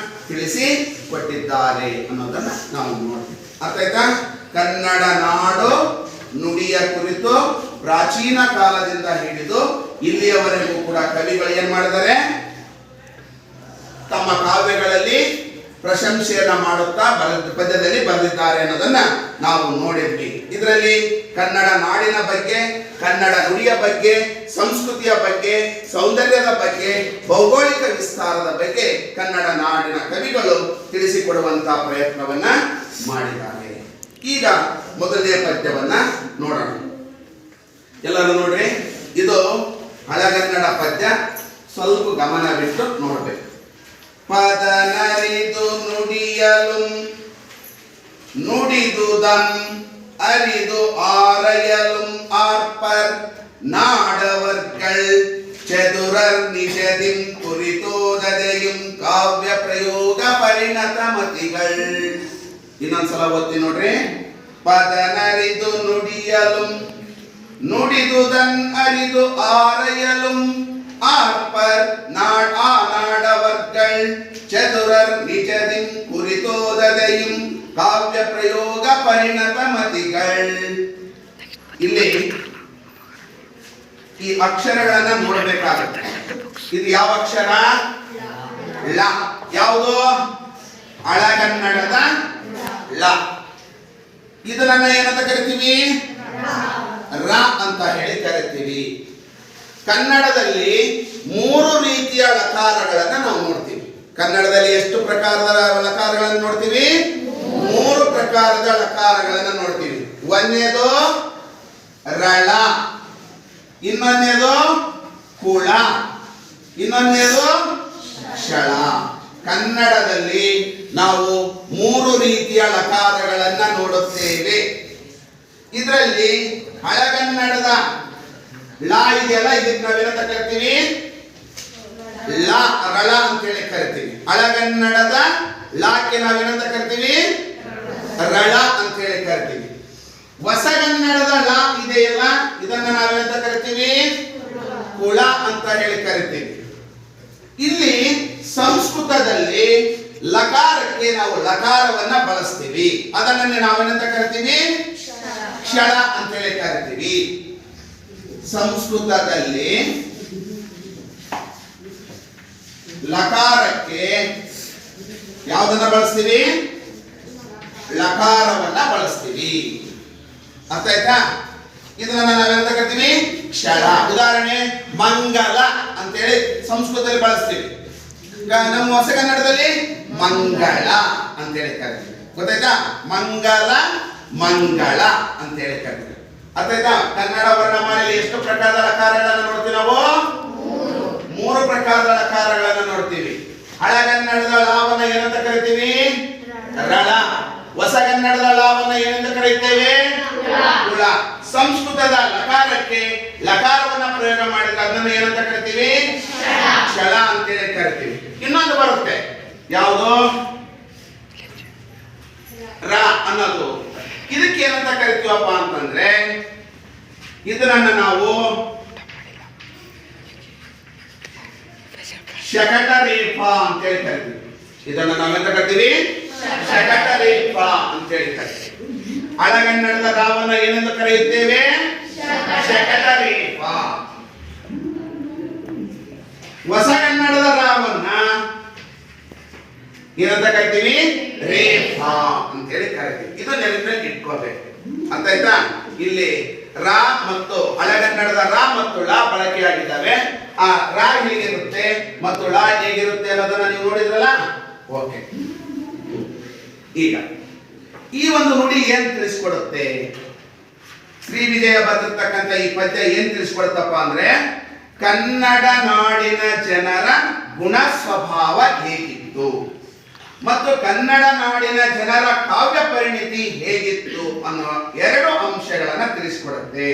ತಿಳಿಸಿ ಕೊಟ್ಟಿದ್ದಾರೆ ಅನ್ನೋದನ್ನ ನಾವು ನೋಡ್ತೀವಿ. ಅರ್ಥ ಆಯ್ತಾ? ಕನ್ನಡ ನಾಡು ನುಡಿಯ ಕುರಿತು ಪ್ರಾಚೀನ ಕಾಲದಿಂದ ಹಿಡಿದು ಇಲ್ಲಿಯವರೆಗೂ ಕೂಡ ಕವಿಗಳು ಏನ್ ಮಾಡಿದ್ದಾರೆ? ತಮ್ಮ ಕಾವ್ಯಗಳಲ್ಲಿ ಪ್ರಶಂಸೆಯನ್ನ ಮಾಡುತ್ತಾ ಪದ್ಯದಲ್ಲಿ ಬರೆದಿದ್ದಾರೆ ಅನ್ನೋದನ್ನ ನಾವು ನೋಡಿದ್ವಿ. ಇದರಲ್ಲಿ ಕನ್ನಡ ನಾಡಿನ ಬಗ್ಗೆ, ಕನ್ನಡ ನುಡಿಯ ಬಗ್ಗೆ, ಸಂಸ್ಕೃತಿಯ ಬಗ್ಗೆ, ಸೌಂದರ್ಯದ ಬಗ್ಗೆ, ಭೌಗೋಳಿಕ ವಿಸ್ತಾರದ ಬಗ್ಗೆ ಕನ್ನಡ ನಾಡಿನ ಕವಿಗಳು ತಿಳಿಸಿಕೊಡುವಂತಹ ಪ್ರಯತ್ನವನ್ನ ಮಾಡಿದ್ದಾರೆ. ಈಗ ಮೊದಲನೇ ಪದ್ಯವನ್ನ ನೋಡೋಣ. ಎಲ್ಲರೂ ನೋಡ್ರಿ, ಇದು ಹಳಗನ್ನಡ ಪದ್ಯ. ಸ್ವಲ್ಪ ಗಮನವಿಟ್ಟು ನೋಡ್ಬೇಕು. ಪದನರಿದು ನುಡಿಯಲು ನುಡಿದುದಂ ಅರಿದು ಆರಯலும் ஆர்ப்பர் நாடவர்கள் ಚದುರರ್ ನಿಷದಿಂ ಕುರಿತೋದದೆಯುಂ ಕಾವ್ಯ ಪ್ರಯೋಗ ಪರಿಣತ ಮತಿಗಳ್. ಇನ್ನೊಂದ್ಸಲ ಓದ್ತೀನಿ ನೋಡ್ರಿ. ಪದನರಿದು ನುಡಿಯಲು ನುಡಿದುದನ್ ಅರಿದು ಆರಯலும் ஆர்ப்பர் நாடவர்கள் ಚದುರರ್ ನಿಷದಿಂ ಕುರಿತೋದದೆಯುಂ ಕಾವ್ಯ ಪ್ರಯೋಗ ಪರಿಣತ ಮತಿಗಳ್. ಇಲ್ಲಿ ಈ ಅಕ್ಷರಗಳನ್ನ ನೋಡಬೇಕಾಗುತ್ತೆ. ಇದು ಯಾವ ಅಕ್ಷರ? ಳ. ಯಾವುದು? ಹಳಗನ್ನಡದ ಳ. ಇದನ್ನ ಏನಂತ ಕರಿತೀವಿ? ರ ಅಂತ ಹೇಳಿ ಕರಿತೀವಿ. ಕನ್ನಡದಲ್ಲಿ 3 ರೀತಿಯ ಲಕಾರಗಳನ್ನ ನಾವು ನೋಡ್ತೀವಿ. ಕನ್ನಡದಲ್ಲಿ ಎಷ್ಟು ಪ್ರಕಾರದ ಲಕಾರಗಳನ್ನು ನೋಡ್ತೀವಿ? 3 ಪ್ರಕಾರದ ಲಕಾರಗಳನ್ನು ನೋಡ್ತೀವಿ. ಒಂದನೇದು ರಳ, ಇನ್ನೊಂದನೇದು ಕುಳ, ಇನ್ನೊಂದನೇದು ಶಳ. ಕನ್ನಡದಲ್ಲಿ ನಾವು 3 ರೀತಿಯ ಲಕಾರಗಳನ್ನ ನೋಡುತ್ತೇವೆ. ಇದರಲ್ಲಿ ಹಳಗನ್ನಡದ ಲ ಇದೆಯಲ್ಲ, ಇದಕ್ಕೆ ನಾವೇನಂತ ಕರಿತೀವಿ? ಲ, ರಳ ಅಂತ ಹೇಳಿ ಕರಿತೀವಿ. ಹಳಗನ್ನಡದ ಲಾಕ್ಕೆ ನಾವೇನಂತ ಕರಿತೀವಿ? ರಳ ಅಂತ ಹೇಳಿ ಕರಿತೀವಿ. ಹೊಸಗನ್ನಡದ ಲ ಇದೆಯಲ್ಲ, ಇದನ್ನ ನಾವೇನಂತ ಕರಿತೀವಿ? ಕುಳ ಅಂತ ಹೇಳಿ ಕರಿತೀವಿ. ಇಲ್ಲಿ ಸಂಸ್ಕೃತದಲ್ಲಿ ಲಕಾರಕ್ಕೆ ನಾವು ಲಕಾರವನ್ನ ಬಳಸ್ತೀವಿ. ಅದನ್ನೇ ನಾವೇನಂತ ಕರಿತೀವಿ? ಕ್ಷಳ ಅಂತ ಹೇಳಿ ಕರಿತೀವಿ. ಸಂಸ್ಕೃತದಲ್ಲಿ ಲಕಾರಕ್ಕೆ ಯಾವುದನ್ನ ಬಳಸ್ತೀವಿ? ಲಕಾರವನ್ನ ಬಳಸ್ತೀವಿ. ಅರ್ಥ ಆಯ್ತಾ? ಇದನ್ನ ನಾವೆಂತ ಕರಿತೀವಿ? ಕ್ಷಳ. ಉದಾಹರಣೆ ಮಂಗಲ ಅಂತೇಳಿ ಸಂಸ್ಕೃತದಲ್ಲಿ ಬಳಸ್ತೀವಿ. ನಮ್ಮ ಹೊಸಗನ್ನಡದಲ್ಲಿ ಮಂಗಳ ಅಂತೇಳಿ ಕರಿತೀವಿ. ಗೊತ್ತಾಯ್ತಾ? ಮಂಗಲ, ಮಂಗಳ ಅಂತೇಳಿ ಕರಿತೀವಿ. ಅರ್ಥ ಆಯ್ತಾ? ಕನ್ನಡ ವರ್ಣಮಾಲೆಯಲ್ಲಿ ಎಷ್ಟು ಪ್ರಕಾರದ ಲಕಾರಗಳನ್ನ ನೋಡ್ತೀವಿ ನಾವು? 3 ಪ್ರಕಾರದ ಲಕಾರಗಳನ್ನ ನೋಡ್ತೀವಿ. ಹಳಗನ್ನಡದ ಲಾವನ್ನ ಏನಂತ ಕರಿತೀವಿ? ರಳ. ಹೊಸಗನ್ನಡದ ಲಾವನ್ನ ಏನಂತ ಕರೀತೇವೆ? ಕುಳ. ಸಂಸ್ಕೃತದ ಲಕಾರಕ್ಕೆ ಲಕಾರವನ್ನ ಪ್ರಯೋಗ ಮಾಡಿದ್ರೆ ಅದನ್ನ ಏನಂತ ಕರಿತೀವಿ? ಕ್ಷಳ ಅಂತೇಳಿ ಕರಿತೀವಿ. ಇನ್ನೊಂದು ಬರುತ್ತೆ, ಯಾವುದು? ರ ಅನ್ನೋದು. ಇದಕ್ಕೆ ಏನಂತ ಕರಿತೀವಪ್ಪ ಅಂತಂದ್ರೆ, ಇದನ್ನ ನಾವು ಶಕಟ ರೇಫಾ ಅಂತೇಳಿ ಕರಿತೀವಿ. ಇದನ್ನ ನಾವೆಂತ ಕರಿತೀವಿ? ಶಕಟ ರೇಫಾ ಅಂತೇಳಿ ಕರಿತೀವಿ. ಹಳಗನ್ನಡದ ರಾವನ್ನ ಏನೆಂದು ಕರೆಯುತ್ತೇವೆ? ಶಕಟ ರೇಫಾ. ಹೊಸಗನ್ನಡದ ರಾವನ್ನ ಏನಂತ ಕರಿತೀವಿ? ರೇಫಾ ಅಂತ ಹೇಳಿ ಕರಿತೀವಿ. ಇದು ನೆನಪಿನಲ್ಲಿ ಇಟ್ಕೋಬೇಕು. ಅಂತ ಆಯ್ತಾ? ಇಲ್ಲಿ ರಾ ಮತ್ತು ಹಳೆಗನ್ನಡದ ರಾ ಮತ್ತು ಳ ಬಳಕೆಯಾಗಿದ್ದಾವೆ. ಆ ರಾ ಹೇಗಿರುತ್ತೆ ಮತ್ತು ಳ ಹೇಗಿರುತ್ತೆ ಅನ್ನೋದನ್ನ ನೀವು ನೋಡಿದ್ರಲ್ಲ. ಓಕೆ, ಈಗ ಈ ಒಂದು ನುಡಿ ಏನ್ ತಿಳಿಸ್ಕೊಡುತ್ತೆ? ಶ್ರೀ ವಿಜಯ ಬರೆದಿರ್ತಕ್ಕಂಥ ಈ ಪದ್ಯ ಏನ್ ತಿಳಿಸ್ಕೊಡುತ್ತಪ್ಪ ಅಂದ್ರೆ, ಕನ್ನಡ ನಾಡಿನ ಜನರ ಗುಣ ಸ್ವಭಾವ ಹೇಗಿತ್ತು ಮತ್ತು ಕನ್ನಡ ನಾಡಿನ ಜನರ ಕಾವ್ಯ ಪರಿಣಿತಿ ಹೇಗಿತ್ತು ಅನ್ನೋ ಎರಡು ಅಂಶಗಳನ್ನ ತಿಳಿಸ್ಕೊಡುತ್ತೆ.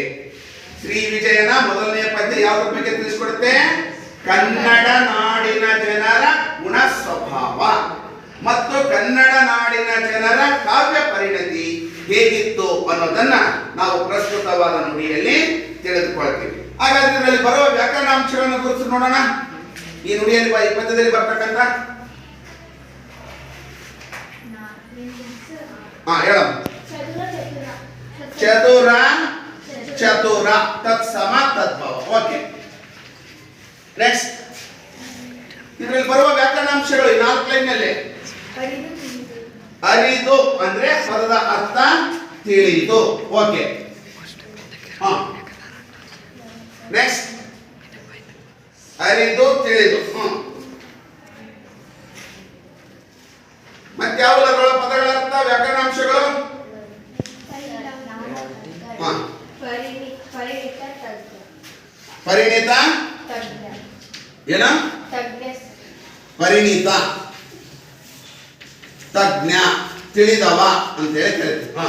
ಶ್ರೀ ವಿಜಯನ ಮೊದಲನೇ ಪದ್ಯ ಯಾವುದ್ರ ಬಗ್ಗೆ ತಿಳಿಸ್ಕೊಡುತ್ತೆ? ಕನ್ನಡ ನಾಡಿನ ಜನರ ಗುಣ ಸ್ವಭಾವ ಮತ್ತು ಕನ್ನಡ ನಾಡಿನ ಜನರ ಕಾವ್ಯ ಪರಿಣತಿ ಹೇಗಿತ್ತು ಅನ್ನೋದನ್ನ ನಾವು ಪ್ರಸ್ತುತವಾದ ನುಡಿಯಲ್ಲಿ ತಿಳಿದುಕೊಳ್ತೀವಿ. ಹಾಗಾದ್ರೆ ಇದರಲ್ಲಿ ಬರುವ ವ್ಯಾಕರಣಾಂಶಗಳನ್ನು ಕುರಿತು ನೋಡೋಣ. ಈ ನುಡಿಯಲ್ಲಿ ಈ ಪದ್ಯದಲ್ಲಿ ಬರ್ತಕ್ಕಂಥ ಹೇಳ. ಚತುರ ಚತುರ ತತ್ಸಮ ತದ್ಭವ. ಓಕೆ, ನೆಕ್ಸ್ಟ್ ಇದರಲ್ಲಿ ಬರುವ ವ್ಯಾಕರಣಾಂಶಗಳು ಈ 4 ಲೈನ್ನಲ್ಲಿ. ಅರಿದು ಅಂದ್ರೆ ಪದದ ಅರ್ಥ ತಿಳಿದು. ಓಕೆ, ನೆಕ್ಸ್ಟ್ ಅರಿದು ತಿಳಿದು. ಮತ್ತೆ ಯಾವ ಪದಗಳ ಅರ್ಥ ವ್ಯಾಕರಣಾಂಶಗಳು? ಪರಿಣಿತ ಏನ? ಪರಿಣಿತ, ತಜ್ಞ, ತಿಳಿದವ ಅಂತ ಹೇಳಿ ಕರೀತೀವಿ.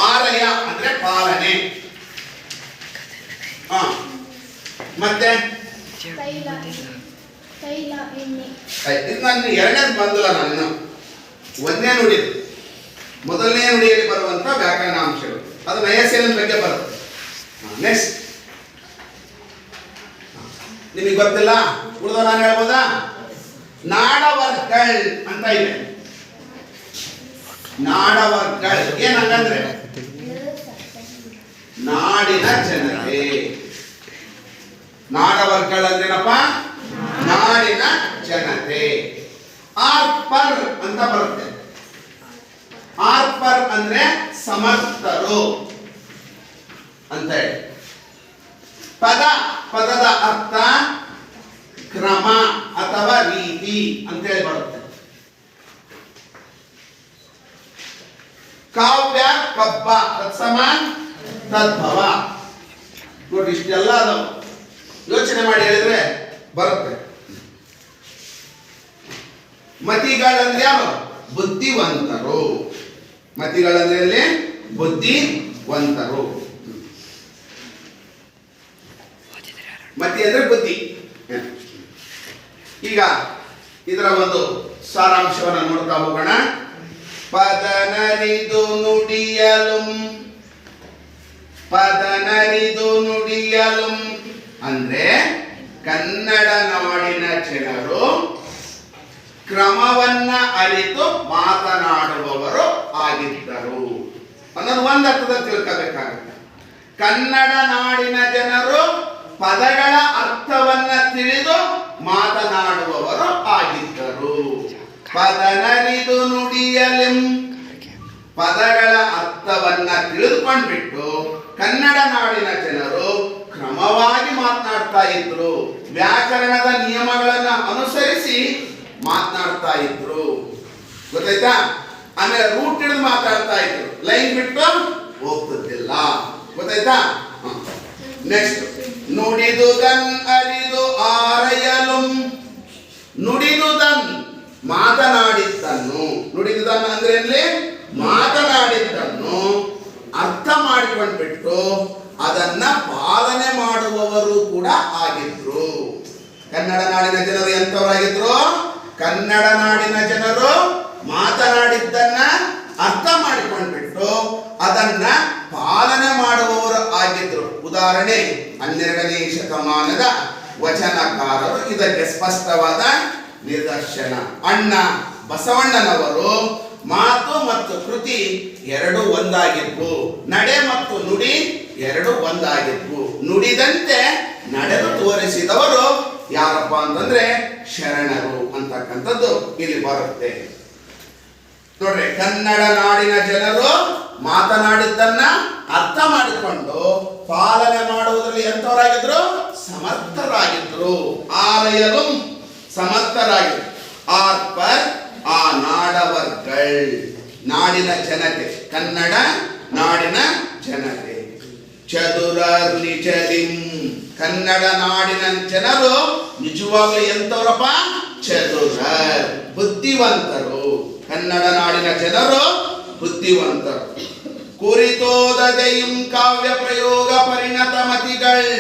ಆರಯ ಅಂದ್ರೆ ಪಾಲನೆ. ಮತ್ತೆ ಇದು ನನ್ನ ಎರಡನೇದು ಬಂದಿಲ್ಲ, ನಾನು ಒಂದೇ ನುಡಿದು ಮೊದಲನೇ ನುಡಿಯಲ್ಲಿ ಬರುವಂತ ವ್ಯಾಕರಣಾಂಶಗಳು. ಅದು ನಯಸೇನನ ಬಗ್ಗೆ ಬರುತ್ತೆ. ನೆಕ್ಸ್ಟ್ ನಿಮಗೆ ಗೊತ್ತಿಲ್ಲ, ಉಳಿದ ನಾನು ಹೇಳ್ಬೋದಾ? ನಾಡವರ್ಗಳ್ ಅಂತ ಇದೆ. ನಾಡವರ್ಗಳ್ ಏನಂದ್ರೆ ನಾಡಿನ ಜನತೆ. ನಾಡವರ್ಗಳ್ ಅಂದ್ರೇನಪ್ಪ? ನಾಡಿನ ಜನತೆ. ಆರ್ಪರ್ ಅಂತ ಬರುತ್ತೆ. ಆರ್ಪರ್ ಅಂದ್ರೆ ಸಮರ್ಥರು ಅಂತ ಹೇಳಿ. ಪದದ ಅರ್ಥ ಕ್ರಮ ಅಥವಾ ರೀತಿ ಅಂತ ಹೇಳಿ ಬರುತ್ತೆ. ಕಾವ್ಯ ಕಬ್ಬ ತತ್ಸಮ ತದ್ಭವ. ನೋಡಿ, ಇಷ್ಟೆಲ್ಲ ಅದು ಯೋಚನೆ ಮಾಡಿ ಹೇಳಿದ್ರೆ ಬರುತ್ತೆ. ಮತಿಗಳಂದ್ರೆ ಯಾರು? ಬುದ್ಧಿವಂತರು. ಮತಿಗಳಂದ್ರೆ ಬುದ್ಧಿವಂತರು. ಮತಿ ಅಂದ್ರೆ ಬುದ್ಧಿ. ಈಗ ಇದರ ಒಂದು ಸಾರಾಂಶವನ್ನು ನೋಡ್ತಾ ಹೋಗೋಣ. ಪದನರಿದು ನುಡಿಯಲು ಅಂದ್ರೆ ಕನ್ನಡ ನಾಡಿನ ಜನರು ಕ್ರಮವನ್ನ ಅರಿತು ಮಾತನಾಡುವವರು ಆಗಿದ್ದರು ಅನ್ನೋದು ಒಂದು ಅರ್ಥದಲ್ಲಿ ತಿಳ್ಕೋಬೇಕಾಗುತ್ತೆ. ಕನ್ನಡ ನಾಡಿನ ಜನರು ಪದಗಳ ಅರ್ಥವನ್ನ ತಿಳಿದು ಮಾತನಾಡುವವರು ಆಗಿದ್ದರು. ಪದನರಿದು ನುಡಿಯಲೆಂ, ಪದಗಳ ಅರ್ಥವನ್ನ ತಿಳಿದುಕೊಂಡ್ಬಿಟ್ಟು ಕನ್ನಡ ನಾಡಿನ ಜನರು ಕ್ರಮವಾಗಿ ಮಾತನಾಡ್ತಾ ಇದ್ರು. ವ್ಯಾಕರಣದ ನಿಯಮಗಳನ್ನ ಅನುಸರಿಸಿ ಮಾತನಾಡ್ತಾ ಇದ್ರು. ಗೊತ್ತಾಯ್ತಾ? ಆಮೇಲೆ ರೂಟ್ ಹಿಡಿದು ಮಾತಾಡ್ತಾ ಇದ್ರು, ಲೈನ್ ಬಿಟ್ಟು ಹೋಗ್ತಿದ್ದಿಲ್ಲ. ಗೊತ್ತಾಯ್ತಾ? ನೆಕ್ಸ್ಟ್, ನುಡಿದುದನ್ ಅರಿದು ಆರಯಲು. ನುಡಿದುದನ್ ಮಾತನಾಡಿದ್ದನ್ನು, ನುಡಿದುದನ್ ಅಂದ್ರೆ ಇಲ್ಲಿ ಮಾತನಾಡಿದ್ದನ್ನು ಅರ್ಥ ಮಾಡಿಕೊಂಡ್ಬಿಟ್ಟು ಅದನ್ನ ಪಾಲನೆ ಮಾಡುವವರು ಕೂಡ ಆಗಿದ್ರು. ಕನ್ನಡ ನಾಡಿನ ಜನರು ಎಂತವರಾಗಿದ್ರು? ಕನ್ನಡ ನಾಡಿನ ಜನರು ಮಾತನಾಡಿದ್ದನ್ನ ಅರ್ಥ ಮಾಡಿಕೊಂಡ್ಬಿಟ್ಟು ಅದನ್ನ ಪಾಲನೆ ಮಾಡುವವರು ಆಗಿದ್ರು. ಉದಾಹರಣೆ 12ನೇ ಶತಮಾನದ ವಚನಕಾರರು ಇದಕ್ಕೆ ಸ್ಪಷ್ಟವಾದ ನಿದರ್ಶನ. ಅಣ್ಣ ಬಸವಣ್ಣನವರು ಮಾತು ಮತ್ತು ಕೃತಿ ಎರಡು ಒಂದಾಗಿದ್ವು. ನಡೆ ಮತ್ತು ನುಡಿ ಎರಡು ಒಂದಾಗಿದ್ವು. ನುಡಿದಂತೆ ನಡೆದು ತೋರಿಸಿದವರು ಯಾರಪ್ಪ ಅಂತಂದ್ರೆ ಶರಣರು ಅಂತಕ್ಕಂಥದ್ದು ಇಲ್ಲಿ ಬರುತ್ತೆ. ನೋಡ್ರಿ, ಕನ್ನಡ ನಾಡಿನ ಜನರು ಮಾತನಾಡಿದ್ದನ್ನ ಅರ್ಥ ಮಾಡಿಕೊಂಡು ಪಾಲನೆ ಮಾಡುವುದರಲ್ಲಿ ಎಂತವರಾಗಿದ್ರು? ಸಮರ್ಥರಾಗಿದ್ರು. ಆಲಯಲು ಸಮರ್ಥರಾಗಿದ್ರು. ಆರ್ಪರ್ ಆ ನಾಡವರ್ಗಳ್, ನಾಡಿನ ಜನತೆ, ಕನ್ನಡ ನಾಡಿನ ಜನತೆ. ಚದುರರ್ ನಿಜದಿಂ, ಕನ್ನಡ ನಾಡಿನ ಜನರು ನಿಜವಾಗ್ಲೂ ಎಂತವರಪ್ಪ? ಚದುರರ್, ಬುದ್ಧಿವಂತರು. ಕನ್ನಡ ನಾಡಿನ ಜನರು ಬುದ್ಧಿವಂತರು. ಕುರಿತೋದದೆಯಂ ಕಾವ್ಯ ಪ್ರಯೋಗ ಪರಿಣತ ಮತಿಗಳ್,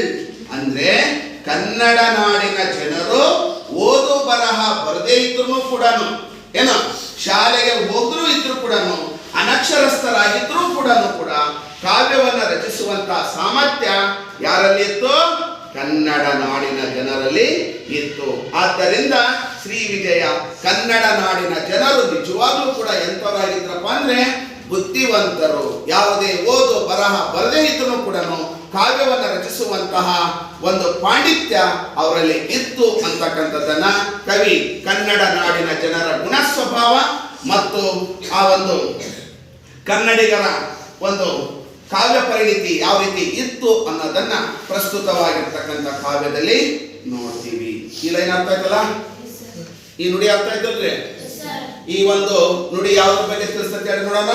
ಅಂದ್ರೆ ಕನ್ನಡ ನಾಡಿನ ಜನರು ಓದು ಬರಹ ಬರದೇ ಇದ್ರು ಕೂಡ, ಏನು ಶಾಲೆಗೆ ಹೋದ್ರು ಇದ್ರು ಕೂಡ, ಅನಕ್ಷರಸ್ಥರಾಗಿದ್ರು ಕೂಡ ಕಾವ್ಯವನ್ನ ರಚಿಸುವಂತಹ ಸಾಮರ್ಥ್ಯ ಯಾರಲ್ಲಿ ಇತ್ತು? ಕನ್ನಡ ನಾಡಿನ ಜನರಲ್ಲಿ ಇತ್ತು. ಆದ್ದರಿಂದ ಶ್ರೀ ವಿಜಯ ಕನ್ನಡ ನಾಡಿನ ಜನರು ನಿಜವಾಗ್ಲೂ ಕೂಡ ಎಂತವರಾಗಿದ್ರಪ್ಪ ಅಂದ್ರೆ ಬುದ್ಧಿವಂತರು. ಯಾವುದೇ ಓದು ಬರಹ ಬರದೇ ಇದ್ರು ಕೂಡ ಕಾವ್ಯವನ್ನು ರಚಿಸುವಂತಹ ಒಂದು ಪಾಂಡಿತ್ಯ ಅವರಲ್ಲಿ ಇತ್ತು ಅಂತಕ್ಕಂಥದ್ದನ್ನ ಕವಿ ಕನ್ನಡ ನಾಡಿನ ಜನರ ಗುಣ ಸ್ವಭಾವ ಮತ್ತು ಆ ಒಂದು ಕನ್ನಡಿಗರ ಒಂದು ಕಾವ್ಯ ಪರಿಣಿತಿ ಯಾವ ರೀತಿ ಇತ್ತು ಅನ್ನೋದನ್ನ ಪ್ರಸ್ತುತವಾಗಿರ್ತಕ್ಕಂಥ ಕಾವ್ಯದಲ್ಲಿ ನೋಡ್ತೀವಿ. ಈ ಲೈನ್ ಅರ್ಥ ಆಯ್ತಲ್ಲ? ಈ ನುಡಿ ಅರ್ಥ ಆಯ್ತಲ್ರಿ? ಈ ಒಂದು ನುಡಿ ಯಾವ್ದ್ರ ಬಗ್ಗೆ ತಿಳಿಸ್ತದೆ ನೋಡೋಣ.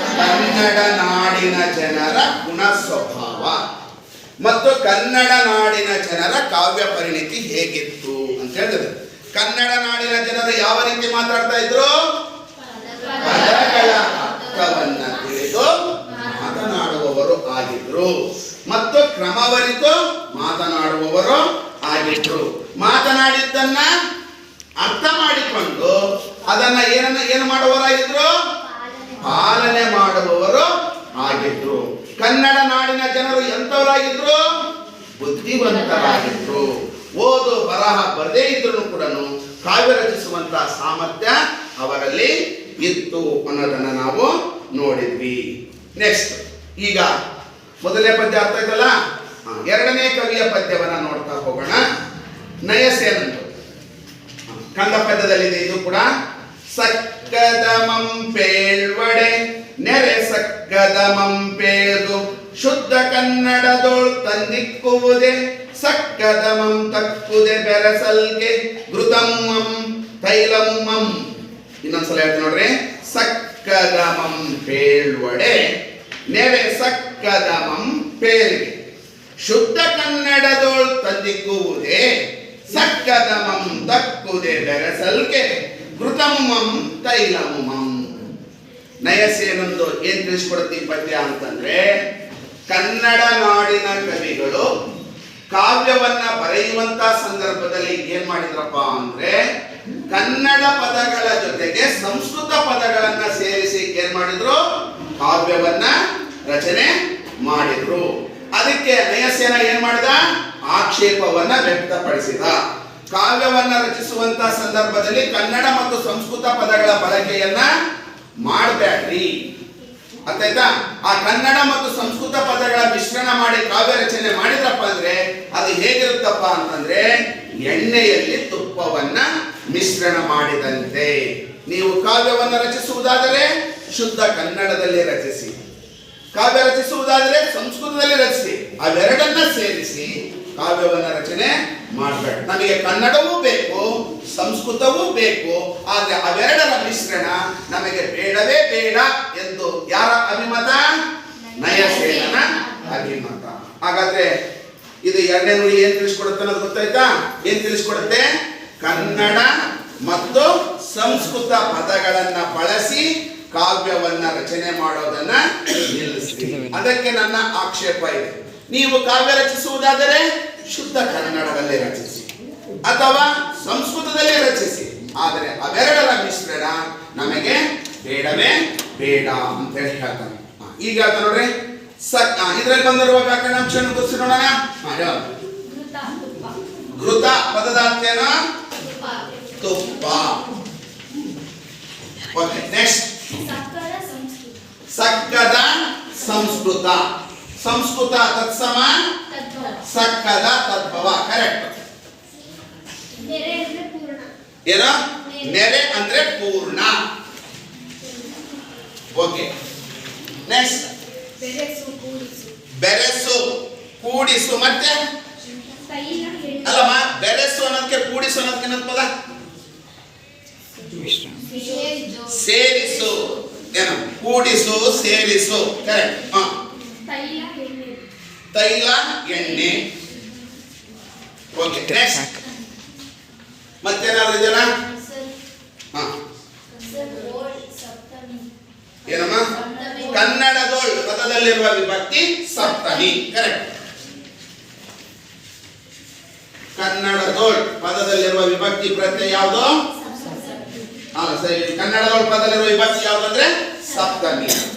ಕನ್ನಡ ನಾಡಿನ ಜನರ ಗುಣ ಸ್ವಭಾವ ಮತ್ತು ಕನ್ನಡ ನಾಡಿನ ಜನರ ಕಾವ್ಯ ಪರಿಣಿತಿ ಹೇಗಿತ್ತು ಅಂತ ಹೇಳಿದ್ರೆ, ಕನ್ನಡ ನಾಡಿನ ಜನರು ಯಾವ ರೀತಿ ಮಾತಾಡ್ತಾ ಇದ್ರು? ಪದಗಳ ಅರ್ಥವನ್ನ ತಿಳಿದು ಮಾತನಾಡುವವರು ಆಗಿದ್ರು ಮತ್ತು ಕ್ರಮವರಿತು ಮಾತನಾಡುವವರು ಆಗಿದ್ರು. ಮಾತನಾಡಿದ್ದನ್ನ ಅರ್ಥ ಮಾಡಿಕೊಂಡು ಅದನ್ನ ಏನು ಮಾಡುವವರಾಗಿದ್ರು? ಪಾಲನೆ ಮಾಡುವವರು ಆಗಿದ್ರು. ಕನ್ನಡ ನಾಡಿನ ಜನರು ಎಂತವರಾಗಿದ್ರು? ಬುದ್ಧಿವಂತರಾಗಿದ್ರು. ಓದು ಬರಹ ಬರದೇ ಇದ್ರು ಕೂಡ ಕಾವ್ಯ ರಚಿಸುವಂತಹ ಸಾಮರ್ಥ್ಯ ಅವರಲ್ಲಿ ಇತ್ತು ಅನ್ನೋದನ್ನ ನಾವು ನೋಡಿದ್ವಿ. ನೆಕ್ಸ್ಟ್, ಈಗ ಮೊದಲನೇ ಪದ್ಯ ಅರ್ಥ ಆಯ್ತಲ್ಲ, ಎರಡನೇ ಕವಿಯ ಪದ್ಯವನ್ನ ನೋಡ್ತಾ ಹೋಗೋಣ. ನಯಸೇನಂತು ಕಂದ ಪದ್ಯದಲ್ಲಿದೆ ಇದು ಕೂಡ. ಸಕ್ಕದ ಮಂಪೇಳ್ವಡೆ ನೆರೆ ಸಕ್ಕದ ಮಂಪೇದು ಶುದ್ಧ ಕನ್ನಡದೋಳ್ ತಂದಿಕ್ಕುವುದೇ ಸಕ್ಕದ ಮಂ ತಕ್ಕುದೆ ಬೆರಸಲ್ಗೆ ಘೃತಮ್ಮಂ ತೈಲಮ್ಮಂ. ಇನ್ನೊಂದ್ಸಲ ಹೇಳ್ತೀನಿ ನೋಡ್ರಿ. ಸಕ್ಕದ ಮಂಪೇಳ್ವಡೆ ನೆರೆ ಸಕ್ಕದ ಮಂಪೇಲ್ಗೆ ಶುದ್ಧ ಕನ್ನಡದೋಳ್ ತಂದಿಕ್ಕುವುದೇ ಸಕ್ಕದ ಮಂ ತಕ್ಕುದೆ ಬೆರಸಲ್ಗೆ ಘೃತಮ್ಮಂ ತೈಲಮ್ಮಂ. ನಯಸೇನೊಂದು ಏನ್ ತಿಳಿಸ್ಕೊಡುತ್ತೆ ಈ ಪದ್ಯ ಅಂತಂದ್ರೆ, ಕನ್ನಡ ನಾಡಿನ ಕವಿಗಳು ಕಾವ್ಯವನ್ನ ಬರೆಯುವಂತ ಸಂದರ್ಭದಲ್ಲಿ ಏನ್ ಮಾಡಿದ್ರಪ್ಪ ಅಂದ್ರೆ, ಕನ್ನಡ ಪದಗಳ ಜೊತೆಗೆ ಸಂಸ್ಕೃತ ಪದಗಳನ್ನ ಸೇರಿಸಿ ಏನ್ ಮಾಡಿದ್ರು? ಕಾವ್ಯವನ್ನ ರಚನೆ ಮಾಡಿದ್ರು. ಅದಕ್ಕೆ ನಯಸೇನ ಏನ್ ಮಾಡಿದ? ಆಕ್ಷೇಪವನ್ನ ವ್ಯಕ್ತಪಡಿಸಿದ. ಕಾವ್ಯವನ್ನ ರಚಿಸುವಂತ ಸಂದರ್ಭದಲ್ಲಿ ಕನ್ನಡ ಮತ್ತು ಸಂಸ್ಕೃತ ಪದಗಳ ಬಳಕೆಯನ್ನ ಮಾಡಬೇಡ್ರಿ. ಅರ್ಥಾಯ್ತಾ? ಆ ಕನ್ನಡ ಮತ್ತು ಸಂಸ್ಕೃತ ಪದಗಳ ಮಿಶ್ರಣ ಮಾಡಿ ಕಾವ್ಯ ರಚನೆ ಮಾಡಿದ್ರಪ್ಪ ಅಂದ್ರೆ ಅದು ಹೇಗಿರುತ್ತಪ್ಪ ಅಂತಂದ್ರೆ, ಎಣ್ಣೆಯಲ್ಲಿ ತುಪ್ಪವನ್ನ ಮಿಶ್ರಣ ಮಾಡಿದಂತೆ. ನೀವು ಕಾವ್ಯವನ್ನ ರಚಿಸುವುದಾದರೆ ಶುದ್ಧ ಕನ್ನಡದಲ್ಲಿ ರಚಿಸಿ, ಕಾವ್ಯ ರಚಿಸುವುದಾದರೆ ಸಂಸ್ಕೃತದಲ್ಲಿ ರಚಿಸಿ. ಅವೆರಡನ್ನ ಸೇರಿಸಿ ಕಾವ್ಯವನ್ನ ರಚನೆ ಮಾಡಬೇಡ. ನಮಗೆ ಕನ್ನಡವೂ ಬೇಕು, ಸಂಸ್ಕೃತವೂ ಬೇಕು, ಆದ್ರೆ ಅವೆರಡರ ಮಿಶ್ರಣ ನಮಗೆ ಬೇಡವೇ ಬೇಡ ಎಂದು ಯಾರ ಅಭಿಮತ? ನಯಸೇನನ ಅಭಿಮತ. ಹಾಗಾದ್ರೆ ಇದು ಎರಡನೇ ನುಡಿ ಏನ್ ತಿಳಿಸ್ಕೊಡುತ್ತೆ ಅನ್ನೋದು ಗೊತ್ತಾಯ್ತಾ? ಏನ್ ತಿಳಿಸ್ಕೊಡುತ್ತೆ? ಕನ್ನಡ ಮತ್ತು ಸಂಸ್ಕೃತ ಪದಗಳನ್ನ ಬಳಸಿ ಕಾವ್ಯವನ್ನ ರಚನೆ ಮಾಡೋದನ್ನ ನಿಲ್ಲಿಸಿ. ಅದಕ್ಕೆ ನನ್ನ ಆಕ್ಷೇಪ ಇದೆ. ನೀವು ಕಾವ್ಯ ರಚಿಸುವುದಾದರೆ ಶುದ್ಧ ಕನ್ನಡದಲ್ಲಿ ರಚಿಸಿ ಅಥವಾ ಸಂಸ್ಕೃತದಲ್ಲಿ ರಚಿಸಿ, ಆದರೆ ಅವೆರಡರ ಮಿಶ್ರಣ ನಮಗೆ ಬೇಡವೇ ಬೇಡ ಅಂತ ಹೇಳಿ ಹೇಳ್ತಾನೆ. ಈಗ ಹೇಳ್ತಾನೆ ನೋಡ್ರಿ. ಇದ್ರಲ್ಲಿ ಬಂದಿರುವ ವ್ಯಾಕರಣಾಂಶವನ್ನು ಗುರುಸಿ ನೋಡೋಣ. ಘೃತ ಪದದ ಅರ್ಥೇನ? ತುಪ್ಪ. Okay, next. ಸಕ್ಕದ ಸಂಸ್ಕೃತ. ಸಂಸ್ಕೃತ ತತ್ಸಮ ಸಕ್ಕದ ತದ್ಭವ. ಕರೆಕ್ಟ್. ನೆರೆ ಅಂದ್ರೆ ಪೂರ್ಣ. ಏನೋ ನೆರೆ ಅಂದ್ರೆ ಪೂರ್ಣ. ಓಕೆ, ನೆಕ್ಸ್ಟ್ ಬೆರೆಸು, ಕೂಡಿಸು. ಬೆರೆಸು, ಕೂಡಿಸು. ಮತ್ತೆ ತೈಲ, ಎಣ್ಣೆ. ಅಲ್ಲಮ್ಮ, ಬೆರೆಸು ಅನ್ನೋದಕ್ಕೆ ಕೂಡಿಸು ಅನ್ನೋದಕ್ಕೆ ಏನಂತ ಪದ? ಸೇರಿಸು. ಸೇರಿಸು. ಏನು? ಕೂಡಿಸು, ಸೇರಿಸು. ಕರೆಕ್ಟ್. ತೈಲ, ಎಣ್ಣೆ. ತೈಲ, ಎಣ್ಣೆ. ಓಕೆ, ನೆಕ್ಸ್ಟ್ ಮತ್ತೇನಾದ್ರು ಇದೆಯಾ? ಹಾ, ಸಪ್ತಮಿ. ಏನಮ್ಮ? ಕನ್ನಡದೋಳ್ ಪದದಲ್ಲಿರುವ ವಿಭಕ್ತಿ ಸಪ್ತಮಿ. ಕರೆಕ್ಟ್. ಕನ್ನಡದೋಳ್ ಪದದಲ್ಲಿರುವ ವಿಭಕ್ತಿ ಪ್ರತ್ಯಯ ಯಾವುದು? ಅಲ್ಲ ಸರಿ, ಕನ್ನಡದೋಳ್ ಪದದಲ್ಲಿರುವ ವಿಭಕ್ತಿ ಯಾವ್ದಂದ್ರೆ ಸಪ್ತಮಿ.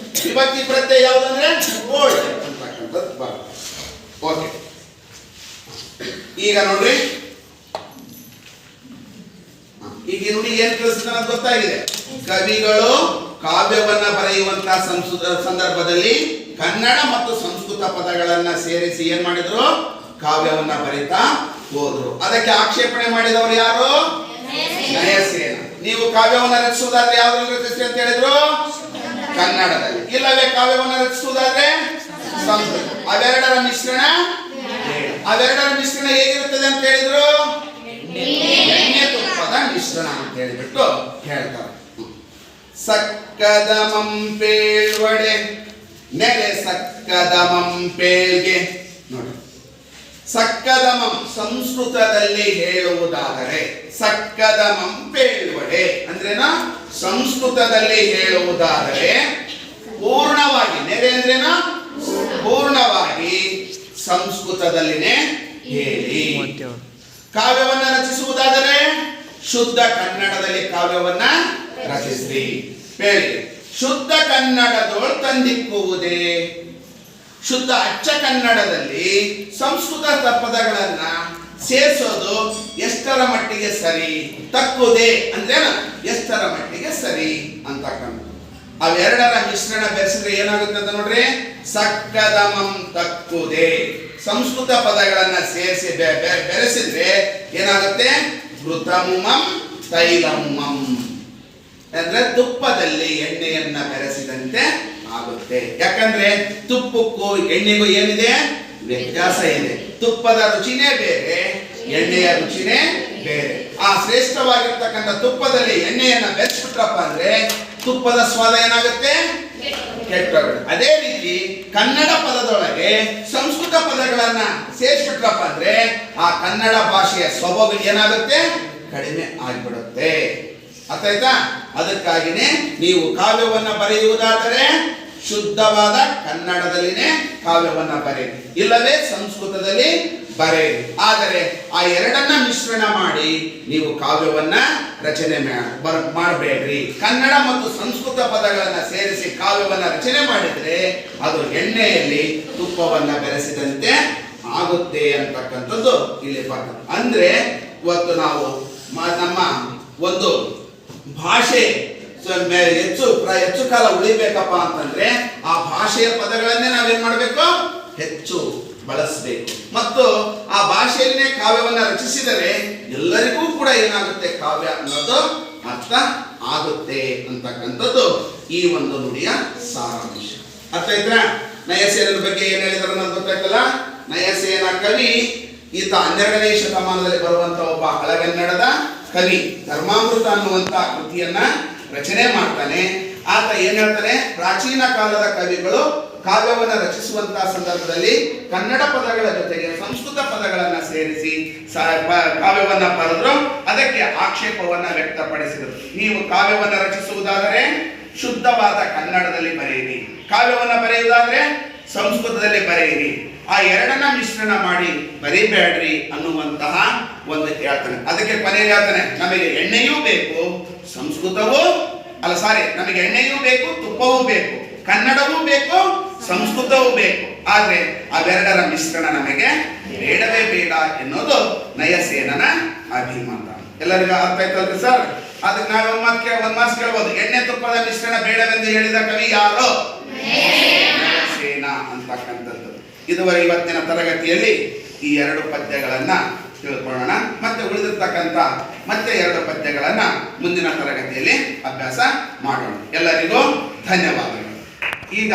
ವಿಭಕ್ತಿ ಪ್ರತ್ಯಯ ಯಾವ್ದಂದ್ರೆ ಓಳ್ ಅಂತಕ್ಕಂಥದ್ದು ಬರುತ್ತೆ. ಓಕೆ, ಈಗ ನೋಡ್ರಿ, ಈಗ ನೋಡಿ ಏನ್ ತಿಳಿಸ್ತಾನೆ ಅಂತ ಗೊತ್ತಾಗಿದೆ. ಕವಿಗಳು ಕಾವ್ಯವನ್ನ ಬರೆಯುವಂತಹ ಸಂದರ್ಭದಲ್ಲಿ ಕನ್ನಡ ಮತ್ತು ಸಂಸ್ಕೃತ ಪದಗಳನ್ನ ಸೇರಿಸಿ ಏನ್ ಮಾಡಿದ್ರು? ಕಾವ್ಯವನ್ನ ಬರೀತಾ ಹೋದ್ರು. ಅದಕ್ಕೆ ಆಕ್ಷೇಪಣೆ ಮಾಡಿದವರು ಯಾರು? ನಯಸೇನ. ನೀವು ಕಾವ್ಯವನ್ನ ರಚಿಸುವುದಾದ್ರೆ ಯಾವ್ದ್ರಲ್ಲಿ ರಚಿಸ್ರಿ ಅಂತ ಹೇಳಿದ್ರು? ಕನ್ನಡದಲ್ಲಿ. ಇಲ್ಲವೇ ಕಾವ್ಯವನ್ನ ರಚಿಸುವುದಾದ್ರೆ ಸಂಸ್ಕೃತ. ಅವೆರಡರ ಮಿಶ್ರಣ ಅವೆರಡರ ಮಿಶ್ರಣ ಹೇಗಿರುತ್ತದೆ ಅಂತ ಹೇಳಿದ್ರು? ಎಣ್ಣೆ ತುಪ್ಪದ ಮಿಶ್ರಣ ಅಂತ ಹೇಳಿಬಿಟ್ಟು ಹೇಳ್ತಾರೆ. ಸಕ್ಕದ ಮಂಪೇಳ್ವಡೆ ನೆರೆ ಸಕ್ಕದ ಮಂಪೇಳ್ಗೆ. ನೋಡಿ, ಸಕ್ಕದಮಂ ಸಂಸ್ಕೃತದಲ್ಲಿ ಹೇಳುವುದಾದರೆ, ಸಕ್ಕದಮಂ ಪೇಳ್ವಡೆ ಅಂದ್ರೇನ? ಸಂಸ್ಕೃತದಲ್ಲಿ ಹೇಳುವುದಾದರೆ ಪೂರ್ಣವಾಗಿ, ನೆರೆ ಅಂದ್ರೇನ? ಪೂರ್ಣವಾಗಿ ಸಂಸ್ಕೃತದಲ್ಲಿನೇ ಹೇಳಿ. ಕಾವ್ಯವನ್ನ ರಚಿಸುವುದಾದರೆ ಶುದ್ಧ ಕನ್ನಡದಲ್ಲಿ ಕಾವ್ಯವನ್ನ ರಚಿಸ್ರಿ. ಹೇಳಿ, ಶುದ್ಧ ಕನ್ನಡದೋಳ್ ತಂದಿಕ್ಕುವುದೇ. ಶುದ್ಧ ಅಚ್ಚ ಕನ್ನಡದಲ್ಲಿ ಸಂಸ್ಕೃತ ಪದಗಳನ್ನ ಸೇರಿಸೋದು ಎಷ್ಟರ ಮಟ್ಟಿಗೆ ಸರಿ? ತಕ್ಕುದೇ ಅಂದ್ರೇನ? ಎಷ್ಟರ ಮಟ್ಟಿಗೆ ಸರಿ ಅಂತಕ್ಕಂಥ ಅವೆರಡರ ಮಿಶ್ರಣ ಬೆರೆಸಿದ್ರೆ ಏನಾಗುತ್ತೆ ಅಂತ ನೋಡ್ರಿ. ಸಕ್ಕದಮಂ ತಕ್ಕುದೇ. ಸಂಸ್ಕೃತ ಪದಗಳನ್ನ ಸೇರಿಸಿ ಬೆರೆಸಿದ್ರೆ ಏನಾಗುತ್ತೆ? ಘೃತಮುಮಂ ತೈಲಮುಮಂ ಅಂದ್ರೆ ತುಪ್ಪದಲ್ಲಿ ಎಣ್ಣೆಯನ್ನ ಬೆರೆಸಿದಂತೆ ಆಗುತ್ತೆ. ಯಾಕಂದ್ರೆ ತುಪ್ಪಕ್ಕೂ ಎಣ್ಣೆಗೂ ಏನಿದೆ? ವ್ಯತ್ಯಾಸ ಇದೆ. ತುಪ್ಪದ ರುಚಿನೇ ಬೇರೆ, ಎಣ್ಣೆಯ ರುಚಿನೇ ಬೇರೆ. ಆ ಶ್ರೇಷ್ಠವಾಗಿರ್ತಕ್ಕಂಥ ತುಪ್ಪದಲ್ಲಿ ಎಣ್ಣೆಯನ್ನ ಬೆರೆಸ್ಬಿಟ್ರಪ್ಪ ಅಂದ್ರೆ ತುಪ್ಪದ ಸ್ವಾದ ಏನಾಗುತ್ತೆ? ಕೆಟ್ಟೋಗುತ್ತೆ. ಅದೇ ರೀತಿ ಕನ್ನಡ ಪದದೊಳಗೆ ಸಂಸ್ಕೃತ ಪದಗಳನ್ನ ಸೇರಿಸ್ಬಿಟ್ರಪ್ಪ ಅಂದ್ರೆ ಆ ಕನ್ನಡ ಭಾಷೆಯ ಸೊಬಗು ಏನಾಗುತ್ತೆ? ಕಡಿಮೆ ಆಗ್ಬಿಡುತ್ತೆ. ಅರ್ಥ ಆಯ್ತಾ? ಅದಕ್ಕಾಗಿನೇ ನೀವು ಕಾವ್ಯವನ್ನ ಬರೆಯುವುದಾದರೆ ಶುದ್ಧವಾದ ಕನ್ನಡದಲ್ಲಿನೇ ಕಾವ್ಯವನ್ನ ಬರೆಯಿರಿ, ಇಲ್ಲವೇ ಸಂಸ್ಕೃತದಲ್ಲಿ ಬರೆಯಿರಿ. ಆದರೆ ಆ ಎರಡನ್ನ ಮಿಶ್ರಣ ಮಾಡಿ ನೀವು ಕಾವ್ಯವನ್ನ ರಚನೆ ಮಾಡಬೇಡ್ರಿ. ಕನ್ನಡ ಮತ್ತು ಸಂಸ್ಕೃತ ಪದಗಳನ್ನ ಸೇರಿಸಿ ಕಾವ್ಯವನ್ನ ರಚನೆ ಮಾಡಿದ್ರೆ ಅದು ಎಣ್ಣೆಯಲ್ಲಿ ತುಪ್ಪವನ್ನ ಬೆರೆಸಿದಂತೆ ಆಗುತ್ತೆ ಅಂತಕ್ಕಂಥದ್ದು ಇಲ್ಲಿ ಬರ್ತದೆ. ಅಂದ್ರೆ ಇವತ್ತು ನಾವು ನಮ್ಮ ಒಂದು ಭಾಷೆ ಹೆಚ್ಚು ಕಾಲ ಉಳಿಬೇಕಪ್ಪ ಅಂತಂದ್ರೆ ಆ ಭಾಷೆಯ ಪದಗಳನ್ನೇ ನಾವೇನ್ ಮಾಡಬೇಕು? ಹೆಚ್ಚು ಬಳಸಬೇಕು. ಮತ್ತು ಆ ಭಾಷೆಯನ್ನೇ ಕಾವ್ಯವನ್ನ ರಚಿಸಿದರೆ ಎಲ್ಲರಿಗೂ ಕೂಡ ಏನಾಗುತ್ತೆ? ಕಾವ್ಯ ಅನ್ನೋದು ಅರ್ಥ ಆಗುತ್ತೆ ಅಂತಕ್ಕಂಥದ್ದು ಈ ಒಂದು ನುಡಿಯ ಸಾರಾಂಶ. ಅರ್ಥ ಆಯ್ತಾ? ನಯಸೇನರ ಬಗ್ಗೆ ಏನ್ ಹೇಳಿದಾರೆ ಅನ್ನೋದು ಗೊತ್ತಾಯ್ತಲ್ಲ. ನಯಸೇನ ಕವಿ, ಈತ 12ನೇ ಶತಮಾನದಲ್ಲಿ ಬರುವಂತ ಒಬ್ಬ ಹಳಗನ್ನಡದ ಕವಿ. ಧರ್ಮಾಮೃತ ಅನ್ನುವಂತ ಕೃತಿಯನ್ನ ರಚನೆ ಮಾಡ್ತಾನೆ. ಆತ ಏನ್ ಹೇಳ್ತಾನೆ? ಪ್ರಾಚೀನ ಕಾಲದ ಕವಿಗಳು ಕಾವ್ಯವನ್ನ ರಚಿಸುವಂತಹ ಸಂದರ್ಭದಲ್ಲಿ ಕನ್ನಡ ಪದಗಳ ಜೊತೆಗೆ ಸಂಸ್ಕೃತ ಪದಗಳನ್ನ ಸೇರಿಸಿ ಕಾವ್ಯವನ್ನ ಬರೆದ್ರು. ಅದಕ್ಕೆ ಆಕ್ಷೇಪವನ್ನ ವ್ಯಕ್ತಪಡಿಸಿದರು. ನೀವು ಕಾವ್ಯವನ್ನ ರಚಿಸುವುದಾದರೆ ಶುದ್ಧವಾದ ಕನ್ನಡದಲ್ಲಿ ಬರೆಯಿರಿ, ಕಾವ್ಯವನ್ನ ಬರೆಯುವುದಾದ್ರೆ ಸಂಸ್ಕೃತದಲ್ಲಿ ಬರೆಯಿರಿ. ಆ ಎರಡನ್ನ ಮಿಶ್ರಣ ಮಾಡಿ ಬರಿಬೇಡ್ರಿ ಅನ್ನುವಂತಹ ಒಂದು ಹೇಳ್ತಾನೆ. ಅದಕ್ಕೆ ಕೊನೆಗೆ ಹೇಳ್ತಾನೆ, ನಮಗೆ ಎಣ್ಣೆಯೂ ಬೇಕು, ಸಂಸ್ಕೃತವೂ ನಮಗೆ ಎಣ್ಣೆಯೂ ಬೇಕು, ತುಪ್ಪವೂ ಬೇಕು, ಕನ್ನಡವೂ ಬೇಕು, ಸಂಸ್ಕೃತವೂ ಬೇಕು. ಆದ್ರೆ ಅವೆರಡರ ಮಿಶ್ರಣ ನಮಗೆ ಬೇಡವೇ ಬೇಡ ಎನ್ನುವುದು ನಯಸೇನನ ಅಭಿಮತ. ಎಲ್ಲರಿಗೂ ಅರ್ಥ ಆಯ್ತಲ್ರಿ ಸರ್? ಅದಕ್ಕೆ ನಾವು ಒಂದ್ ಮಾತು ಕೇಳ್ಬೋದು, ಎಣ್ಣೆ ತುಪ್ಪದ ಮಿಶ್ರಣ ಬೇಡವೆಂದು ಹೇಳಿದ ಕವಿ ಯಾರು? ನಯಸೇನ ಅಂತಕ್ಕಂಥದ್ದು. ಇದುವರೆ ಇವತ್ತಿನ ತರಗತಿಯಲ್ಲಿ ಈ ಎರಡು ಪದ್ಯಗಳನ್ನ ತಿಳ್ಕೊಳ್ಳೋಣ. ಮತ್ತೆ ಉಳಿದಿರ್ತಕ್ಕಂಥ ಮತ್ತೆ 2 ಪದ್ಯಗಳನ್ನು ಮುಂದಿನ ತರಗತಿಯಲ್ಲಿ ಅಭ್ಯಾಸ ಮಾಡೋಣ. ಎಲ್ಲರಿಗೂ ಧನ್ಯವಾದಗಳು. ಈಗ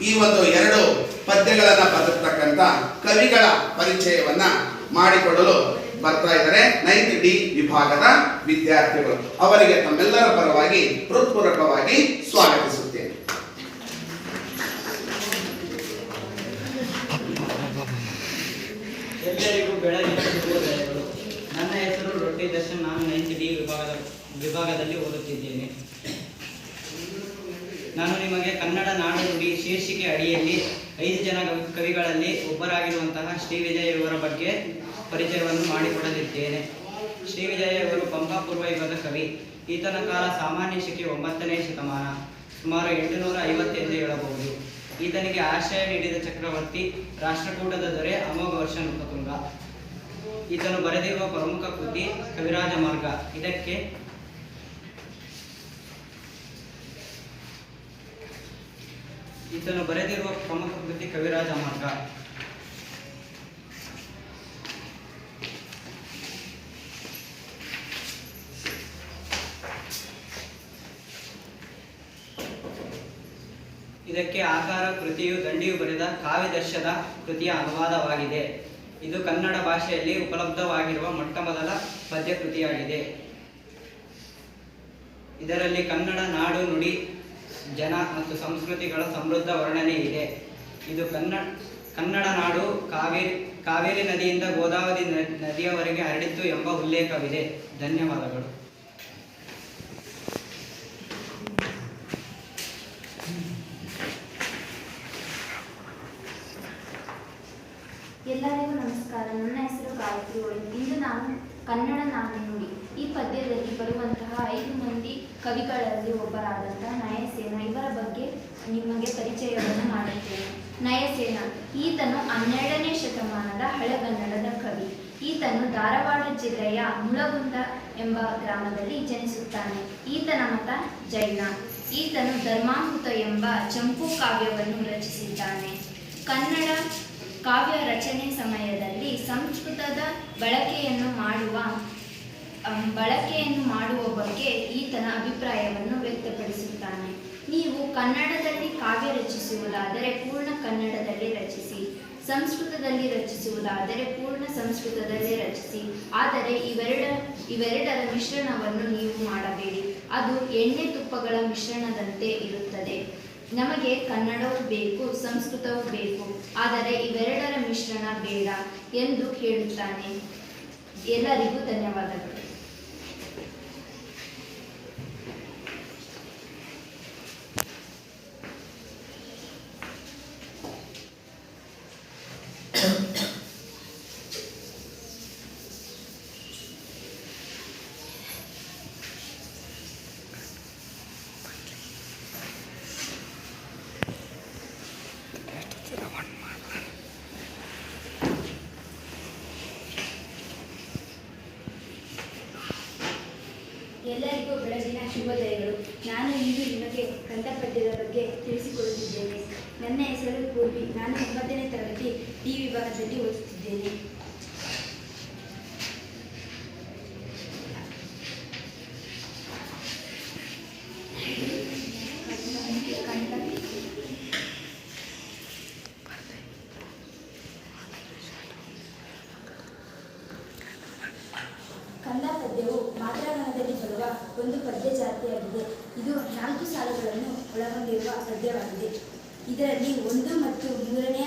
ಈ ಒಂದು 2 ಪದ್ಯಗಳನ್ನು ಬರೆದಿರ್ತಕ್ಕಂಥ ಕವಿಗಳ ಪರಿಚಯವನ್ನ ಮಾಡಿಕೊಡಲು ಬರ್ತಾ ಇದ್ದಾರೆ 9th D ವಿಭಾಗದ ವಿದ್ಯಾರ್ಥಿಗಳು. ಅವರಿಗೆ ತಮ್ಮೆಲ್ಲರ ಪರವಾಗಿ ಹೃತ್ಪೂರ್ವಕವಾಗಿ ಸ್ವಾಗತಿಸುತ್ತೇನೆ. ಎಲ್ಲರಿಗೂ ಬೆಳಗಿನ ಶುಭೋದಯಗಳು. ನನ್ನ ಹೆಸರು ರೊಟ್ಟಿ ದರ್ಶನ್. ನಾನು 9th D ವಿಭಾಗದಲ್ಲಿ ಓದುತ್ತಿದ್ದೇನೆ. ನಾನು ನಿಮಗೆ ಕನ್ನಡ ನಾಡು ನುಡಿ ಶೀರ್ಷಿಕೆ ಅಡಿಯಲ್ಲಿ 5 ಜನ ಕವಿಗಳಲ್ಲಿ ಒಬ್ಬರಾಗಿರುವಂತಹ ಶ್ರೀ ವಿಜಯ ಇವರ ಬಗ್ಗೆ ಪರಿಚಯವನ್ನು ಮಾಡಿಕೊಡಲಿದ್ದೇನೆ. ಶ್ರೀ ವಿಜಯ ಇವರು ಪಂಪ ಪೂರ್ವ ಯುಗದ ಕವಿ. ಈತನ ಕಾಲ ಸಾಮಾನ್ಯ ಶಕೆ 9ನೇ ಶತಮಾನ, ಸುಮಾರು 850 ಎಂದು ಹೇಳಬಹುದು. ಈತನಿಗೆ ಆಶ್ರಯ ನೀಡಿದ ಚಕ್ರವರ್ತಿ ರಾಷ್ಟ್ರಕೂಟದ ದೊರೆ ಅಮೋಘ ವರ್ಷ ನೃಪತುಂಗ. ಈತನು ಬರೆದಿರುವ ಪ್ರಮುಖ ಕೃತಿ ಕವಿರಾಜ ಮಾರ್ಗ. ಇದಕ್ಕೆ ಆಕಾರ ಕೃತಿಯು ದಂಡಿಯು ಬರೆದ ಕಾವ್ಯದರ್ಶದ ಕೃತಿಯ ಅನುವಾದವಾಗಿದೆ. ಇದು ಕನ್ನಡ ಭಾಷೆಯಲ್ಲಿ ಉಪಲಬ್ಧವಾಗಿರುವ ಮೊಟ್ಟಮೊದಲ ಪದ್ಯ ಕೃತಿಯಾಗಿದೆ. ಇದರಲ್ಲಿ ಕನ್ನಡ ನಾಡು ನುಡಿ ಜನ ಮತ್ತು ಸಂಸ್ಕೃತಿಗಳ ಸಮೃದ್ಧ ವರ್ಣನೆ ಇದೆ. ಇದು ಕನ್ನಡ ನಾಡು ಕಾವೇರಿ ನದಿಯಿಂದ ಗೋದಾವರಿ ನದಿಯವರೆಗೆ ಹರಡಿತ್ತು ಎಂಬ ಉಲ್ಲೇಖವಿದೆ. ಧನ್ಯವಾದಗಳು. ಎಲ್ಲರಿಗೂ ನಮಸ್ಕಾರ. ನನ್ನ ಹೆಸರು ಗಾಯತ್ರಿ ಒಳಗೆ. ಇಂದು ನಾನು ಕನ್ನಡ ನಾಡು ನುಡಿ ಈ ಪದ್ಯದಲ್ಲಿ ಬರುವಂತಹ 5 ಮಂದಿ ಕವಿಗಳಲ್ಲಿ ಒಬ್ಬರಾದಂತಹ ನಯಸೇನ ಇವರ ಬಗ್ಗೆ ನಿಮಗೆ ಪರಿಚಯವನ್ನು ಮಾಡುತ್ತೇನೆ. ನಯಸೇನ ಈತನು 12ನೇ ಶತಮಾನದ ಹಳೆಗನ್ನಡದ ಕವಿ. ಈತನು ಧಾರವಾಡ ಜಿಲ್ಲೆಯ ಮುಳಗುಂದ ಎಂಬ ಗ್ರಾಮದಲ್ಲಿ ಜನಿಸುತ್ತಾನೆ. ಈತನ ಮತ ಜೈನ. ಈತನು ಧರ್ಮಾಮೃತ ಎಂಬ ಚಂಪು ಕಾವ್ಯವನ್ನು ರಚಿಸಿದ್ದಾನೆ. ಕನ್ನಡ ಕಾವ್ಯ ರಚನೆ ಸಮಯದಲ್ಲಿ ಸಂಸ್ಕೃತದ ಬಳಕೆಯನ್ನು ಮಾಡುವ ಬಗ್ಗೆ ಈತನ ಅಭಿಪ್ರಾಯವನ್ನು ವ್ಯಕ್ತಪಡಿಸುತ್ತಾನೆ. ನೀವು ಕನ್ನಡದಲ್ಲಿ ಕಾವ್ಯ ರಚಿಸುವುದಾದರೆ ಪೂರ್ಣ ಕನ್ನಡದಲ್ಲಿ ರಚಿಸಿ, ಸಂಸ್ಕೃತದಲ್ಲಿ ರಚಿಸುವುದಾದರೆ ಪೂರ್ಣ ಸಂಸ್ಕೃತದಲ್ಲಿ ರಚಿಸಿ. ಆದರೆ ಇವೆರಡರ ಮಿಶ್ರಣವನ್ನು ನೀವು ಮಾಡಬೇಡಿ. ಅದು ಎಣ್ಣೆ ತುಪ್ಪಗಳ ಮಿಶ್ರಣದಂತೆ ಇರುತ್ತದೆ. ನಮಗೆ ಕನ್ನಡವೂ ಬೇಕು, ಸಂಸ್ಕೃತವೂ ಬೇಕು, ಆದರೆ ಇವೆರಡರ ಮಿಶ್ರಣ ಬೇಡ ಎಂದು ಹೇಳುತ್ತಾನೆ. ಎಲ್ಲರಿಗೂ ಧನ್ಯವಾದಗಳು. ಎಲ್ಲರಿಗೂ ಬೆಳಗಿನ ಶುಭೋದಯಗಳು. ನಾನು ಇಂದು ನಿಮಗೆ ಕಂಠಪದ್ಯದ ಬಗ್ಗೆ ತಿಳಿಸಿಕೊಡುತ್ತಿದ್ದೇನೆ. ನನ್ನ ಹೆಸರು ಪೂರ್ವಿ. ನಾನು 9ನೇ ತರಗತಿ ಡಿ ವಿಭಾಗದಲ್ಲಿ ಓದುತ್ತಿದ್ದೇನೆ. ಕಂದ ಪದ್ಯವು ಮಾತ್ರಾಗಣದಲ್ಲಿ ಬರುವ ಒಂದು ಪದ್ಯ ಜಾತಿಯಾಗಿದೆ. ಇದು 4 ಸಾಲುಗಳನ್ನು ಒಳಗೊಂಡಿರುವ ಪದ್ಯವಾಗಿದೆ. ಇದರಲ್ಲಿ 1 ಮತ್ತು 3ನೇ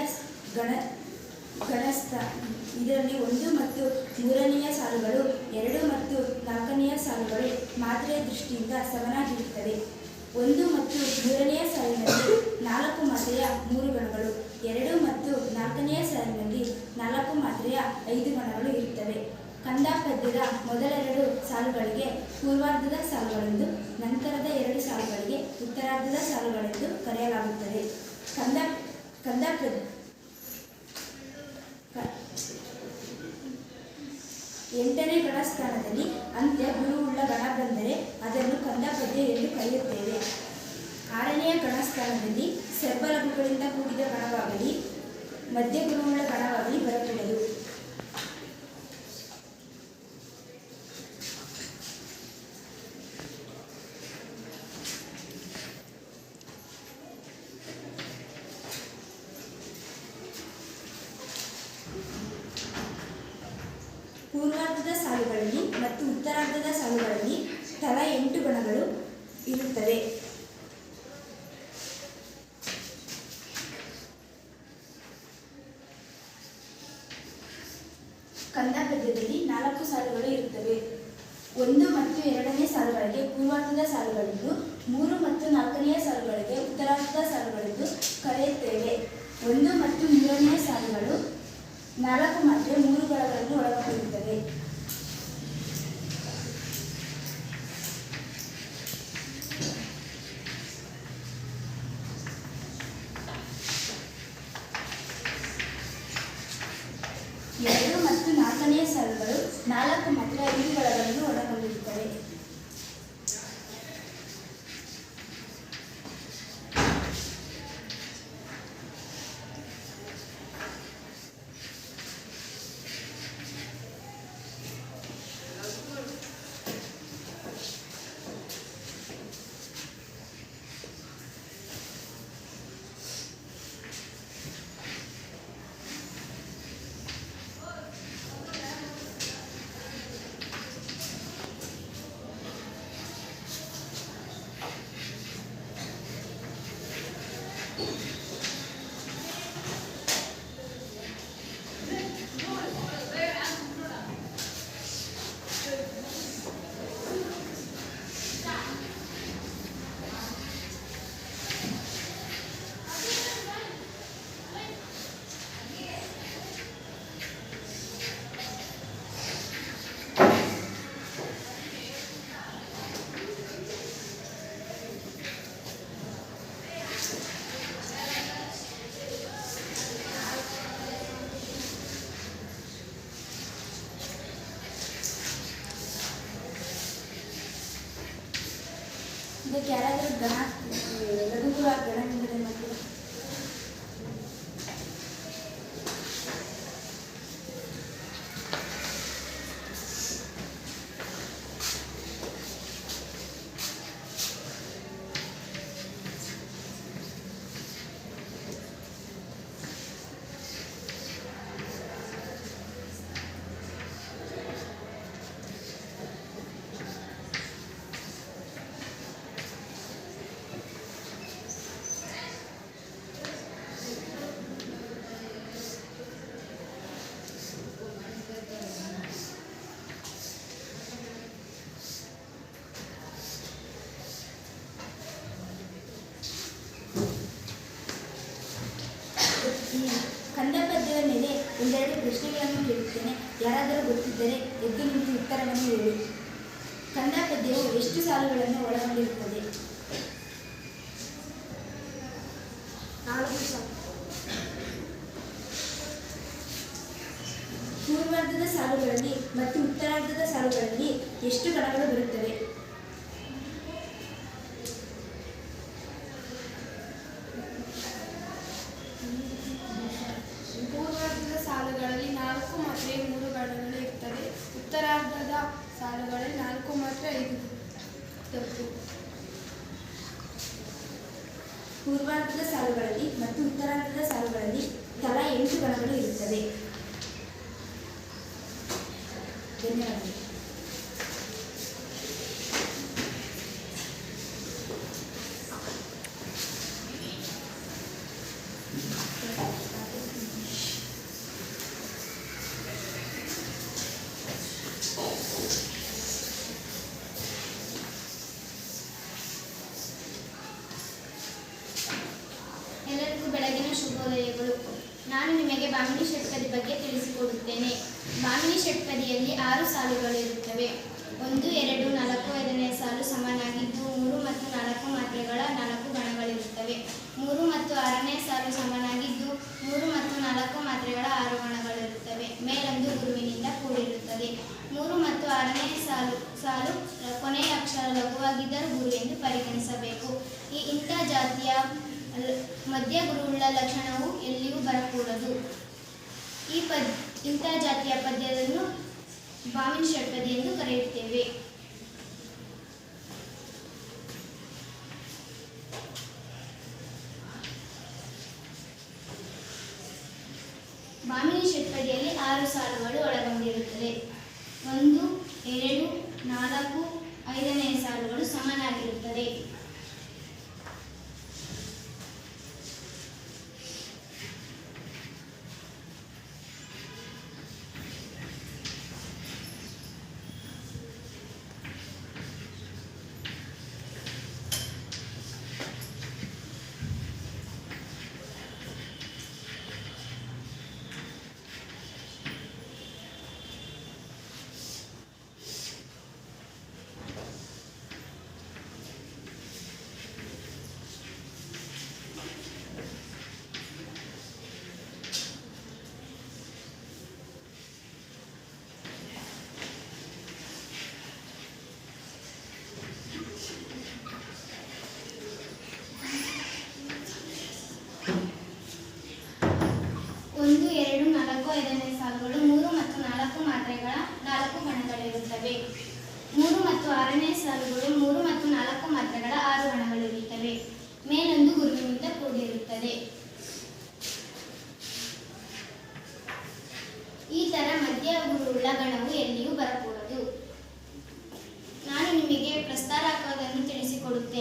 ಸಾಲುಗಳು 2 ಮತ್ತು 4ನೇ ಸಾಲುಗಳು ಮಾತ್ರೆಯ ದೃಷ್ಟಿಯಿಂದ ಸಮನಾಗಿರುತ್ತವೆ. 1 ಮತ್ತು 3ನೇ ಸಾಲಿನಲ್ಲಿ 4 ಮಾತ್ರೆಯ 3 ಗಣಗಳು, 2 ಮತ್ತು 4ನೇ ಸಾಲಿನಲ್ಲಿ 4 ಮಾತ್ರೆಯ 5 ಗಣಗಳು ಇರುತ್ತವೆ. ಕಂದ ಪದ್ಯದ ಮೊದಲ 2 ಸಾಲುಗಳಿಗೆ ಪೂರ್ವಾರ್ಧದ ಸಾಲುಗಳೆಂದು, ನಂತರದ 2 ಸಾಲುಗಳಿಗೆ ಉತ್ತರಾರ್ಧದ ಸಾಲುಗಳೆಂದು ಕರೆಯಲಾಗುತ್ತದೆ. ಕಂದ 8ನೇ ಗಣ ಸ್ಥಾನದಲ್ಲಿ ಅಂತ್ಯ ಗುರುವುಳ್ಳ ಗಣ ಬಂದರೆ ಅದನ್ನು ಕಂದ ಪದ್ಯ ಎಂದು ಕರೆಯುತ್ತೇವೆ. 6ನೇ ಗಣ ಸ್ಥಾನದಲ್ಲಿ ಸರ್ಬಲಘುಗಳಿಂದ ಕೂಡಿದ ಗಣವಾಗಲಿ ಮಧ್ಯ ಗುರುವುಳ್ಳ ಗಣವಾಗಲಿ ಬರಕೂಡದು. ಕಂದ ಪದ್ಯದಲ್ಲಿ 4 ಸಾಲುಗಳು ಇರುತ್ತವೆ. 1 ಮತ್ತು 2ನೇ ಸಾಲುಗಳಿಗೆ ಪೂರ್ವಾರ್ಧದ ಸಾಲುಗಳಿದ್ದು 3 ಮತ್ತು 4ನೇ ಸಾಲುಗಳಿಗೆ ಉತ್ತರಾರ್ಧದ ಸಾಲುಗಳೆಂದು ಕರೆಯುತ್ತೇವೆ. 1 ಮತ್ತು 3ನೇ ಸಾಲುಗಳು 4 ಮಾತ್ರೆ 3 ಗಣಗಳನ್ನು ಒಳಗೊಂಡಿರುತ್ತವೆ. ಎರಡು ಮತ್ತು 4ನೇ ಸಾಲುಗಳು 4 ಮಾತ್ರ 5 ಗಣಗಳನ್ನು ಒಳಗೊಂಡಿರುತ್ತವೆ. ಇದಕ್ಕೆ ಯಾರಾದರೂ ಲಘುಗುರು ಗಣ ವಿಂಗಡಣೆ ಮಾಡ್ತೀರಾ? ಕಂದ ಪದ್ಯದ ಮೇಲೆ ಒಂದೆರಡು ಪ್ರಶ್ನೆಗಳನ್ನು ಕೇಳುತ್ತೇನೆ. ಯಾರಾದರೂ ಗೊತ್ತಿದ್ದರೆ ಎದ್ದು ನಿಂತು ಉತ್ತರವನ್ನು ಹೇಳಿ. ಕಂದ ಪದ್ಯವು ಎಷ್ಟು ಸಾಲುಗಳನ್ನು ಒಳಗೊಂಡಿರುತ್ತದೆ? 4 ಸಾಲು. ಪೂರ್ವಾರ್ಧದ ಸಾಲುಗಳಲ್ಲಿ ಮತ್ತು ಉತ್ತರಾರ್ಧದ ಸಾಲುಗಳಲ್ಲಿ ಎಷ್ಟು ಗಣಗಳು ಬರುತ್ತವೆ? ಪೂರ್ವಾರ್ಧದ ಸಾಲುಗಳಲ್ಲಿ 4 ಮಾತ್ರೆ 3 ಗಣಗಳು ಇರ್ತವೆ. ಉತ್ತರಾರ್ಧದ ಸಾಲುಗಳಲ್ಲಿ 4 ಮಾತ್ರೆ 5 ತಪ್ಪು. ಪೂರ್ವಾರ್ಧದ ಸಾಲುಗಳಲ್ಲಿ ಮತ್ತು ಉತ್ತರಾರ್ಧದ ಸಾಲುಗಳಲ್ಲಿ ತಲಾ 8 ಗಣಗಳು ಇರುತ್ತವೆ. ಧನ್ಯವಾದಗಳು. ಎಲ್ಲರಿಗೂ ಬೆಳಗಿನ ಶುಭೋದಯಗಳು. ನಾನು ನಿಮಗೆ ಭಾಮಿನಿ ಷಟ್ಪದಿ ಬಗ್ಗೆ ತಿಳಿಸಿಕೊಡುತ್ತೇನೆ. ಭಾಮಿನಿ ಷಟ್ಪದಿಯಲ್ಲಿ 6 ಸಾಲುಗಳು ಇರುತ್ತವೆ. 1, 2, 4, 5ನೇ ಸಾಲು ಸಮನಾಗಿದ್ದು 3 ಮತ್ತು 4 ಮಾತ್ರೆಗಳ 4 ಗಣಗಳಿರುತ್ತವೆ. 3 ಮತ್ತು 6ನೇ ಸಾಲು ಸಮನಾಗಿದ್ದು 3 ಮತ್ತು 4 ಮಾತ್ರೆಗಳ 6 ಗಣಗಳಿರುತ್ತವೆ. ಮೇಲೊಂದು ಗುರುವಿನಿಂದ ಕೂಡಿರುತ್ತದೆ. 3 ಮತ್ತು 6ನೇ ಸಾಲು ಕೊನೆಯ ಅಕ್ಷರ ಲಘುವಾಗಿದ್ದರೂ ಗುರು ಎಂದು ಪರಿಗಣಿಸಬೇಕು. ಇಂಥ ಜಾತಿಯ ಮಧ್ಯ ಗುರುವುಳ್ಳ ಲಕ್ಷಣವು ಎಲ್ಲಿಯೂ ಬರಕೂಡದು. ಇಂಥ ಜಾತಿಯ ಪದ್ಯವನ್ನು ಭಾಮಿನಿ ಷಟ್ಪದಿ ಎಂದು ಕರೆಯುತ್ತೇವೆ. ಭಾಮಿನಿ ಷಟ್ಪದಿಯಲ್ಲಿ 6 ಸಾಲುಗಳು ಒಳಗೊಂಡಿರುತ್ತದೆ. 1, 2, 4, 5ನೇ ಸಾಲುಗಳು ಸಮನಾಗಿರುತ್ತದೆ.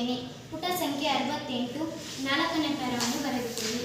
ತಿಳಿಸಿಕೊಡುತ್ತೇನೆ. ಪುಟ ಸಂಖ್ಯೆ 68 4ನೇ ಪ್ಯಾರಾವನ್ನು ಬರೆದುಕೊಳ್ಳಿ.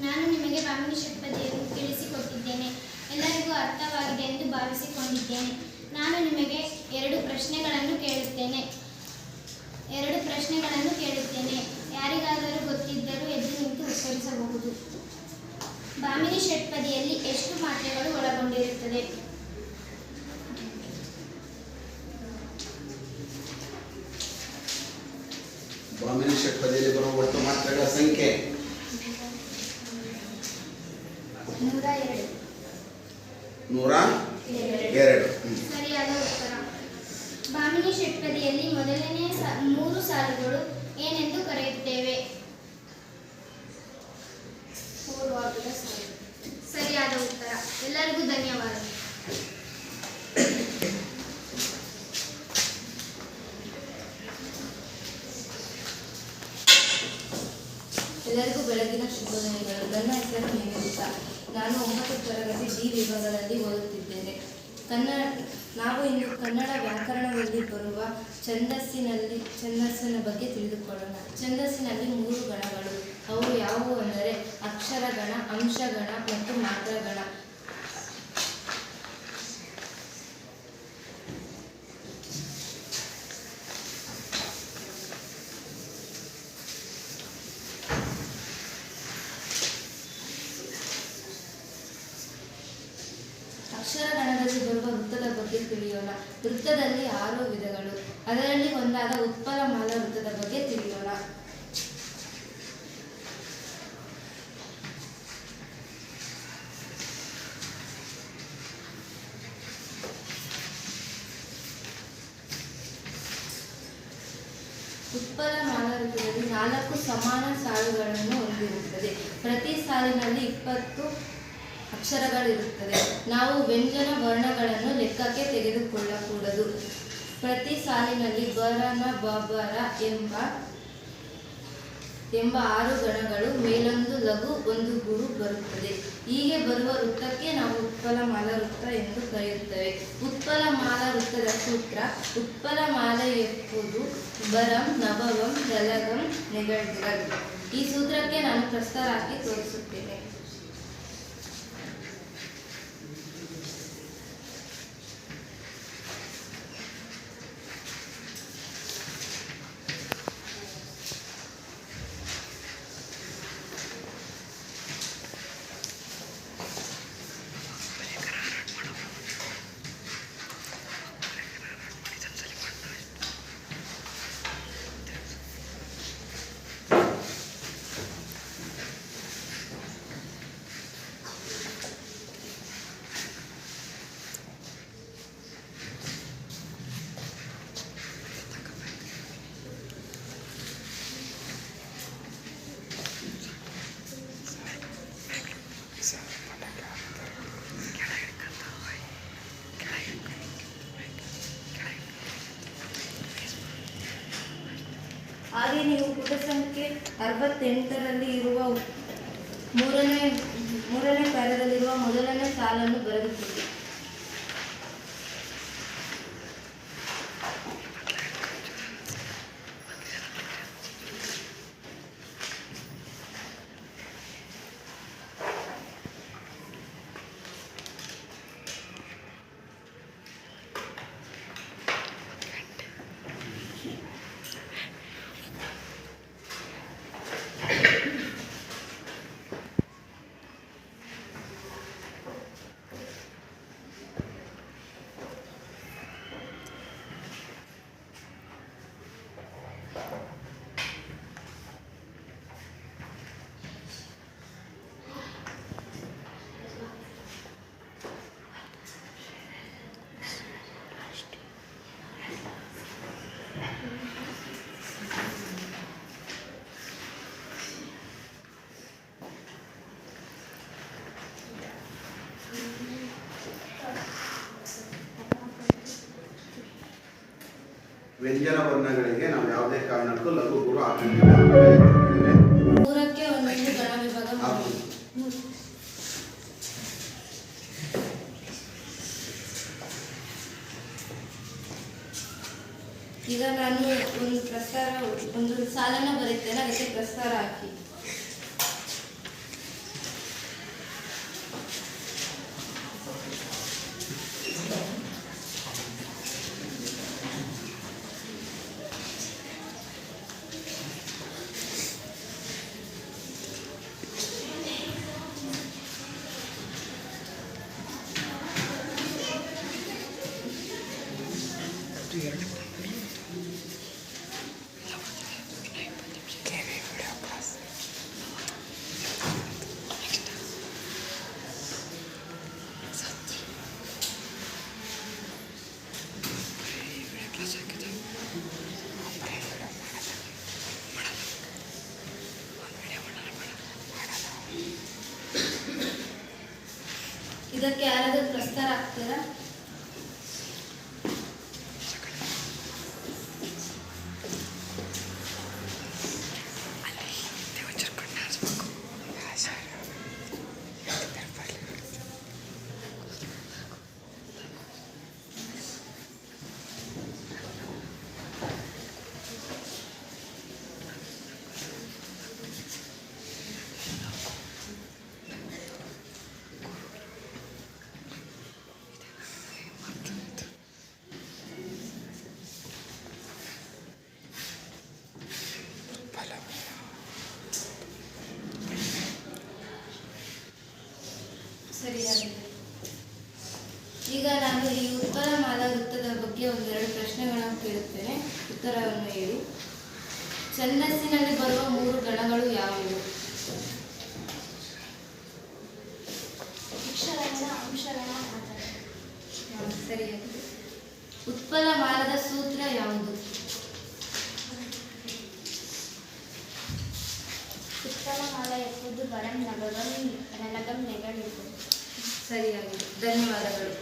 ನಾನು ನಿಮಗೆ ಬಾಮಿನಿ ಷಟ್ಪದಿಯನ್ನು ತಿಳಿಸಿಕೊಟ್ಟಿದ್ದೇನೆ. ಎಲ್ಲರಿಗೂ ಅರ್ಥವಾಗಿದೆ ಎಂದು ಭಾವಿಸಿಕೊಂಡಿದ್ದೇನೆ. ನಾನು ನಿಮಗೆ ಎರಡು ಪ್ರಶ್ನೆಗಳನ್ನು ಕೇಳುತ್ತೇನೆ. ಯಾರಿಗಾದರೂ ಗೊತ್ತಿದ್ದರೂ ಎದ್ದು ನಿಂತು ಉತ್ತರಿಸಬಹುದು. ಬಾಮಿನಿ ಷಟ್ಪದಿಯಲ್ಲಿ ಎಷ್ಟು ಮಾತ್ರೆಗಳು ಒಳಗೊಂಡಿರುತ್ತದೆ? ಬಾಮಿನಿ ಷಟ್ಪದಿಯಲ್ಲಿ ಬರುವ ಒಟ್ಟು ಮಾತ್ರೆಗಳ ಸಂಖ್ಯೆ 102. ಸರಿಯಾದ ಉತ್ತರ. ಬಾಮಿನಿ ಷಟ್ಪದಿಯಲ್ಲಿ ಮೊದಲನೇ 3 ಸಾಲುಗಳು ಏನೆಂದು ಕರೆಯುತ್ತೇವೆ? ಪೂರ್ವವಾದ ಸಾಲು. ಸರಿಯಾದ ಉತ್ತರ. ಎಲ್ಲರಿಗೂ ಧನ್ಯವಾದಗಳು. ಎಲ್ಲರಿಗೂ ಬೆಳಗಿನ ಶುಭೋದಯಗಳು. ನನ್ನ ಹೆಸರು ನಿವೇದಿತಾ. ನಾನು 9ನೇ ತರಗತಿ ಡಿ ವಿಭಾಗದಲ್ಲಿ ಓದುತ್ತಿದ್ದೇನೆ. ನಾವು ಇಂದು ಕನ್ನಡ ವ್ಯಾಕರಣದಲ್ಲಿ ಬರುವ ಛಂದಸ್ಸಿನ ಬಗ್ಗೆ ತಿಳಿದುಕೊಳ್ಳೋಣ. ಛಂದಸ್ಸಿನಲ್ಲಿ 3 ಗಣಗಳು. ಅವು ಯಾವುವು ಅಂದರೆ ಅಕ್ಷರಗಣ, ಅಂಶಗಣ ಮತ್ತು ಮಾತ್ರಗಣ. ಅಕ್ಷರಗಣದಲ್ಲಿ ಬರುವ ವೃತ್ತದ ಬಗ್ಗೆ ತಿಳಿಯೋಣ. ವೃತ್ತದಲ್ಲಿ 6 ವಿಧಗಳು. ಅದರಲ್ಲಿ ಒಂದಾದ ಉತ್ಪಲಮಾಲ ವೃತ್ತದ ಬಗ್ಗೆ ತಿಳಿಯೋಣ. ಉತ್ಪಲಮಾಲ ವೃತ್ತದಲ್ಲಿ 4 ಸಮಾನ ಸಾಲುಗಳನ್ನು ಹೊಂದಿರುತ್ತದೆ. ಪ್ರತಿ ಸಾಲಿನಲ್ಲಿ 20 ಅಕ್ಷರಗಳಿರುತ್ತದೆ. ನಾವು ವ್ಯಂಜನ ವರ್ಣಗಳನ್ನು ಲೆಕ್ಕಕ್ಕೆ ತೆಗೆದುಕೊಳ್ಳಕೂಡದು. ಪ್ರತಿ ಸಾಲಿನಲ್ಲಿ ಬರನ ಬಬರ ಎಂಬ ಎಂಬ 6 ಗಣಗಳು ಮೇಲೊಂದು ಲಘು ಒಂದು ಗುರು ಬರುತ್ತದೆ. ಹೀಗೆ ಬರುವ ವೃತ್ತಕ್ಕೆ ನಾವು ಉತ್ಪಲಮಾಲ ವೃತ್ತ ಎಂದು ಕರೆಯುತ್ತೇವೆ. ಉತ್ಪಲಮಾಲ ವೃತ್ತದ ಸೂತ್ರ: ಉತ್ಪಲಮಾಲೆ ಎಪ್ಪುದು ಬರಂ ನಭವಂ ದಲಗಂ ನೆಗಳ್ದಿರಲ್. ಈ ಸೂತ್ರಕ್ಕೆ ನಾನು ಪ್ರಸ್ತಾರ ಹಾಕಿ ತೋರಿಸುತ್ತೇನೆ. ಹಾಗೆ ನೀವು ಪುಟ ಸಂಖ್ಯೆ 68ರಲ್ಲಿ ಇರುವ ಮೂರನೇ ಕಾರ್ಯದಲ್ಲಿರುವ ಮೊದಲನೇ ಸಾಲನ್ನು ಬರೆದುಕೊಳ್ಳಿ. ವ್ಯಂಜನ ವರ್ಣಗಳಿಗೆ ನಾವು ಯಾವುದೇ ಕಾರಣಕ್ಕೂ ಲಘು ಗುರು ಹಾಕಂಗಿಲ್ಲ. ಮೂರಕ್ಕೆ ಒಂದೊಂದು ಗಣ ವಿಭಾಗ ಮಾಡಿ. ಈಗ ನಾನು ಒಂದು ಸಾಲನ್ನು ಬರೀತೇನೆ, ಅದಕ್ಕೆ ಪ್ರಸ್ತಾರ ಹಾಕಿ. ಇದಕ್ಕೆ ಯಾರಾದರೂ ಪ್ರಸ್ತಾರ ಆಗ್ತೀರಾ? ಸರಿಯಾಗಿದೆ. ಈಗ ನಾನು ಈ ಉತ್ಪಲಮಾಲಾ ವೃತ್ತದ ಬಗ್ಗೆ ಒಂದೆರಡು ಪ್ರಶ್ನೆಗಳನ್ನು ಕೇಳುತ್ತೇನೆ, ಉತ್ತರವನ್ನು ಹೇಳಿ. ಛಂದಸ್ಸಿನಲ್ಲಿ ಬರುವ 3 ಗಣಗಳು ಯಾವುವು? ಸರಿಯಾಗಿದೆ. ಉತ್ಪಲಮಾಲದ ಸೂತ್ರ ಯಾವುದು? ಉತ್ಪಲಮಾಲ ಎಪ್ಪುದು ಬರಂ ನಭವಂ ದಲಗಂ ನೆಗಳಿರುವುದು. ಸರಿಯಾಗಿದೆ. ಧನ್ಯವಾದಗಳು.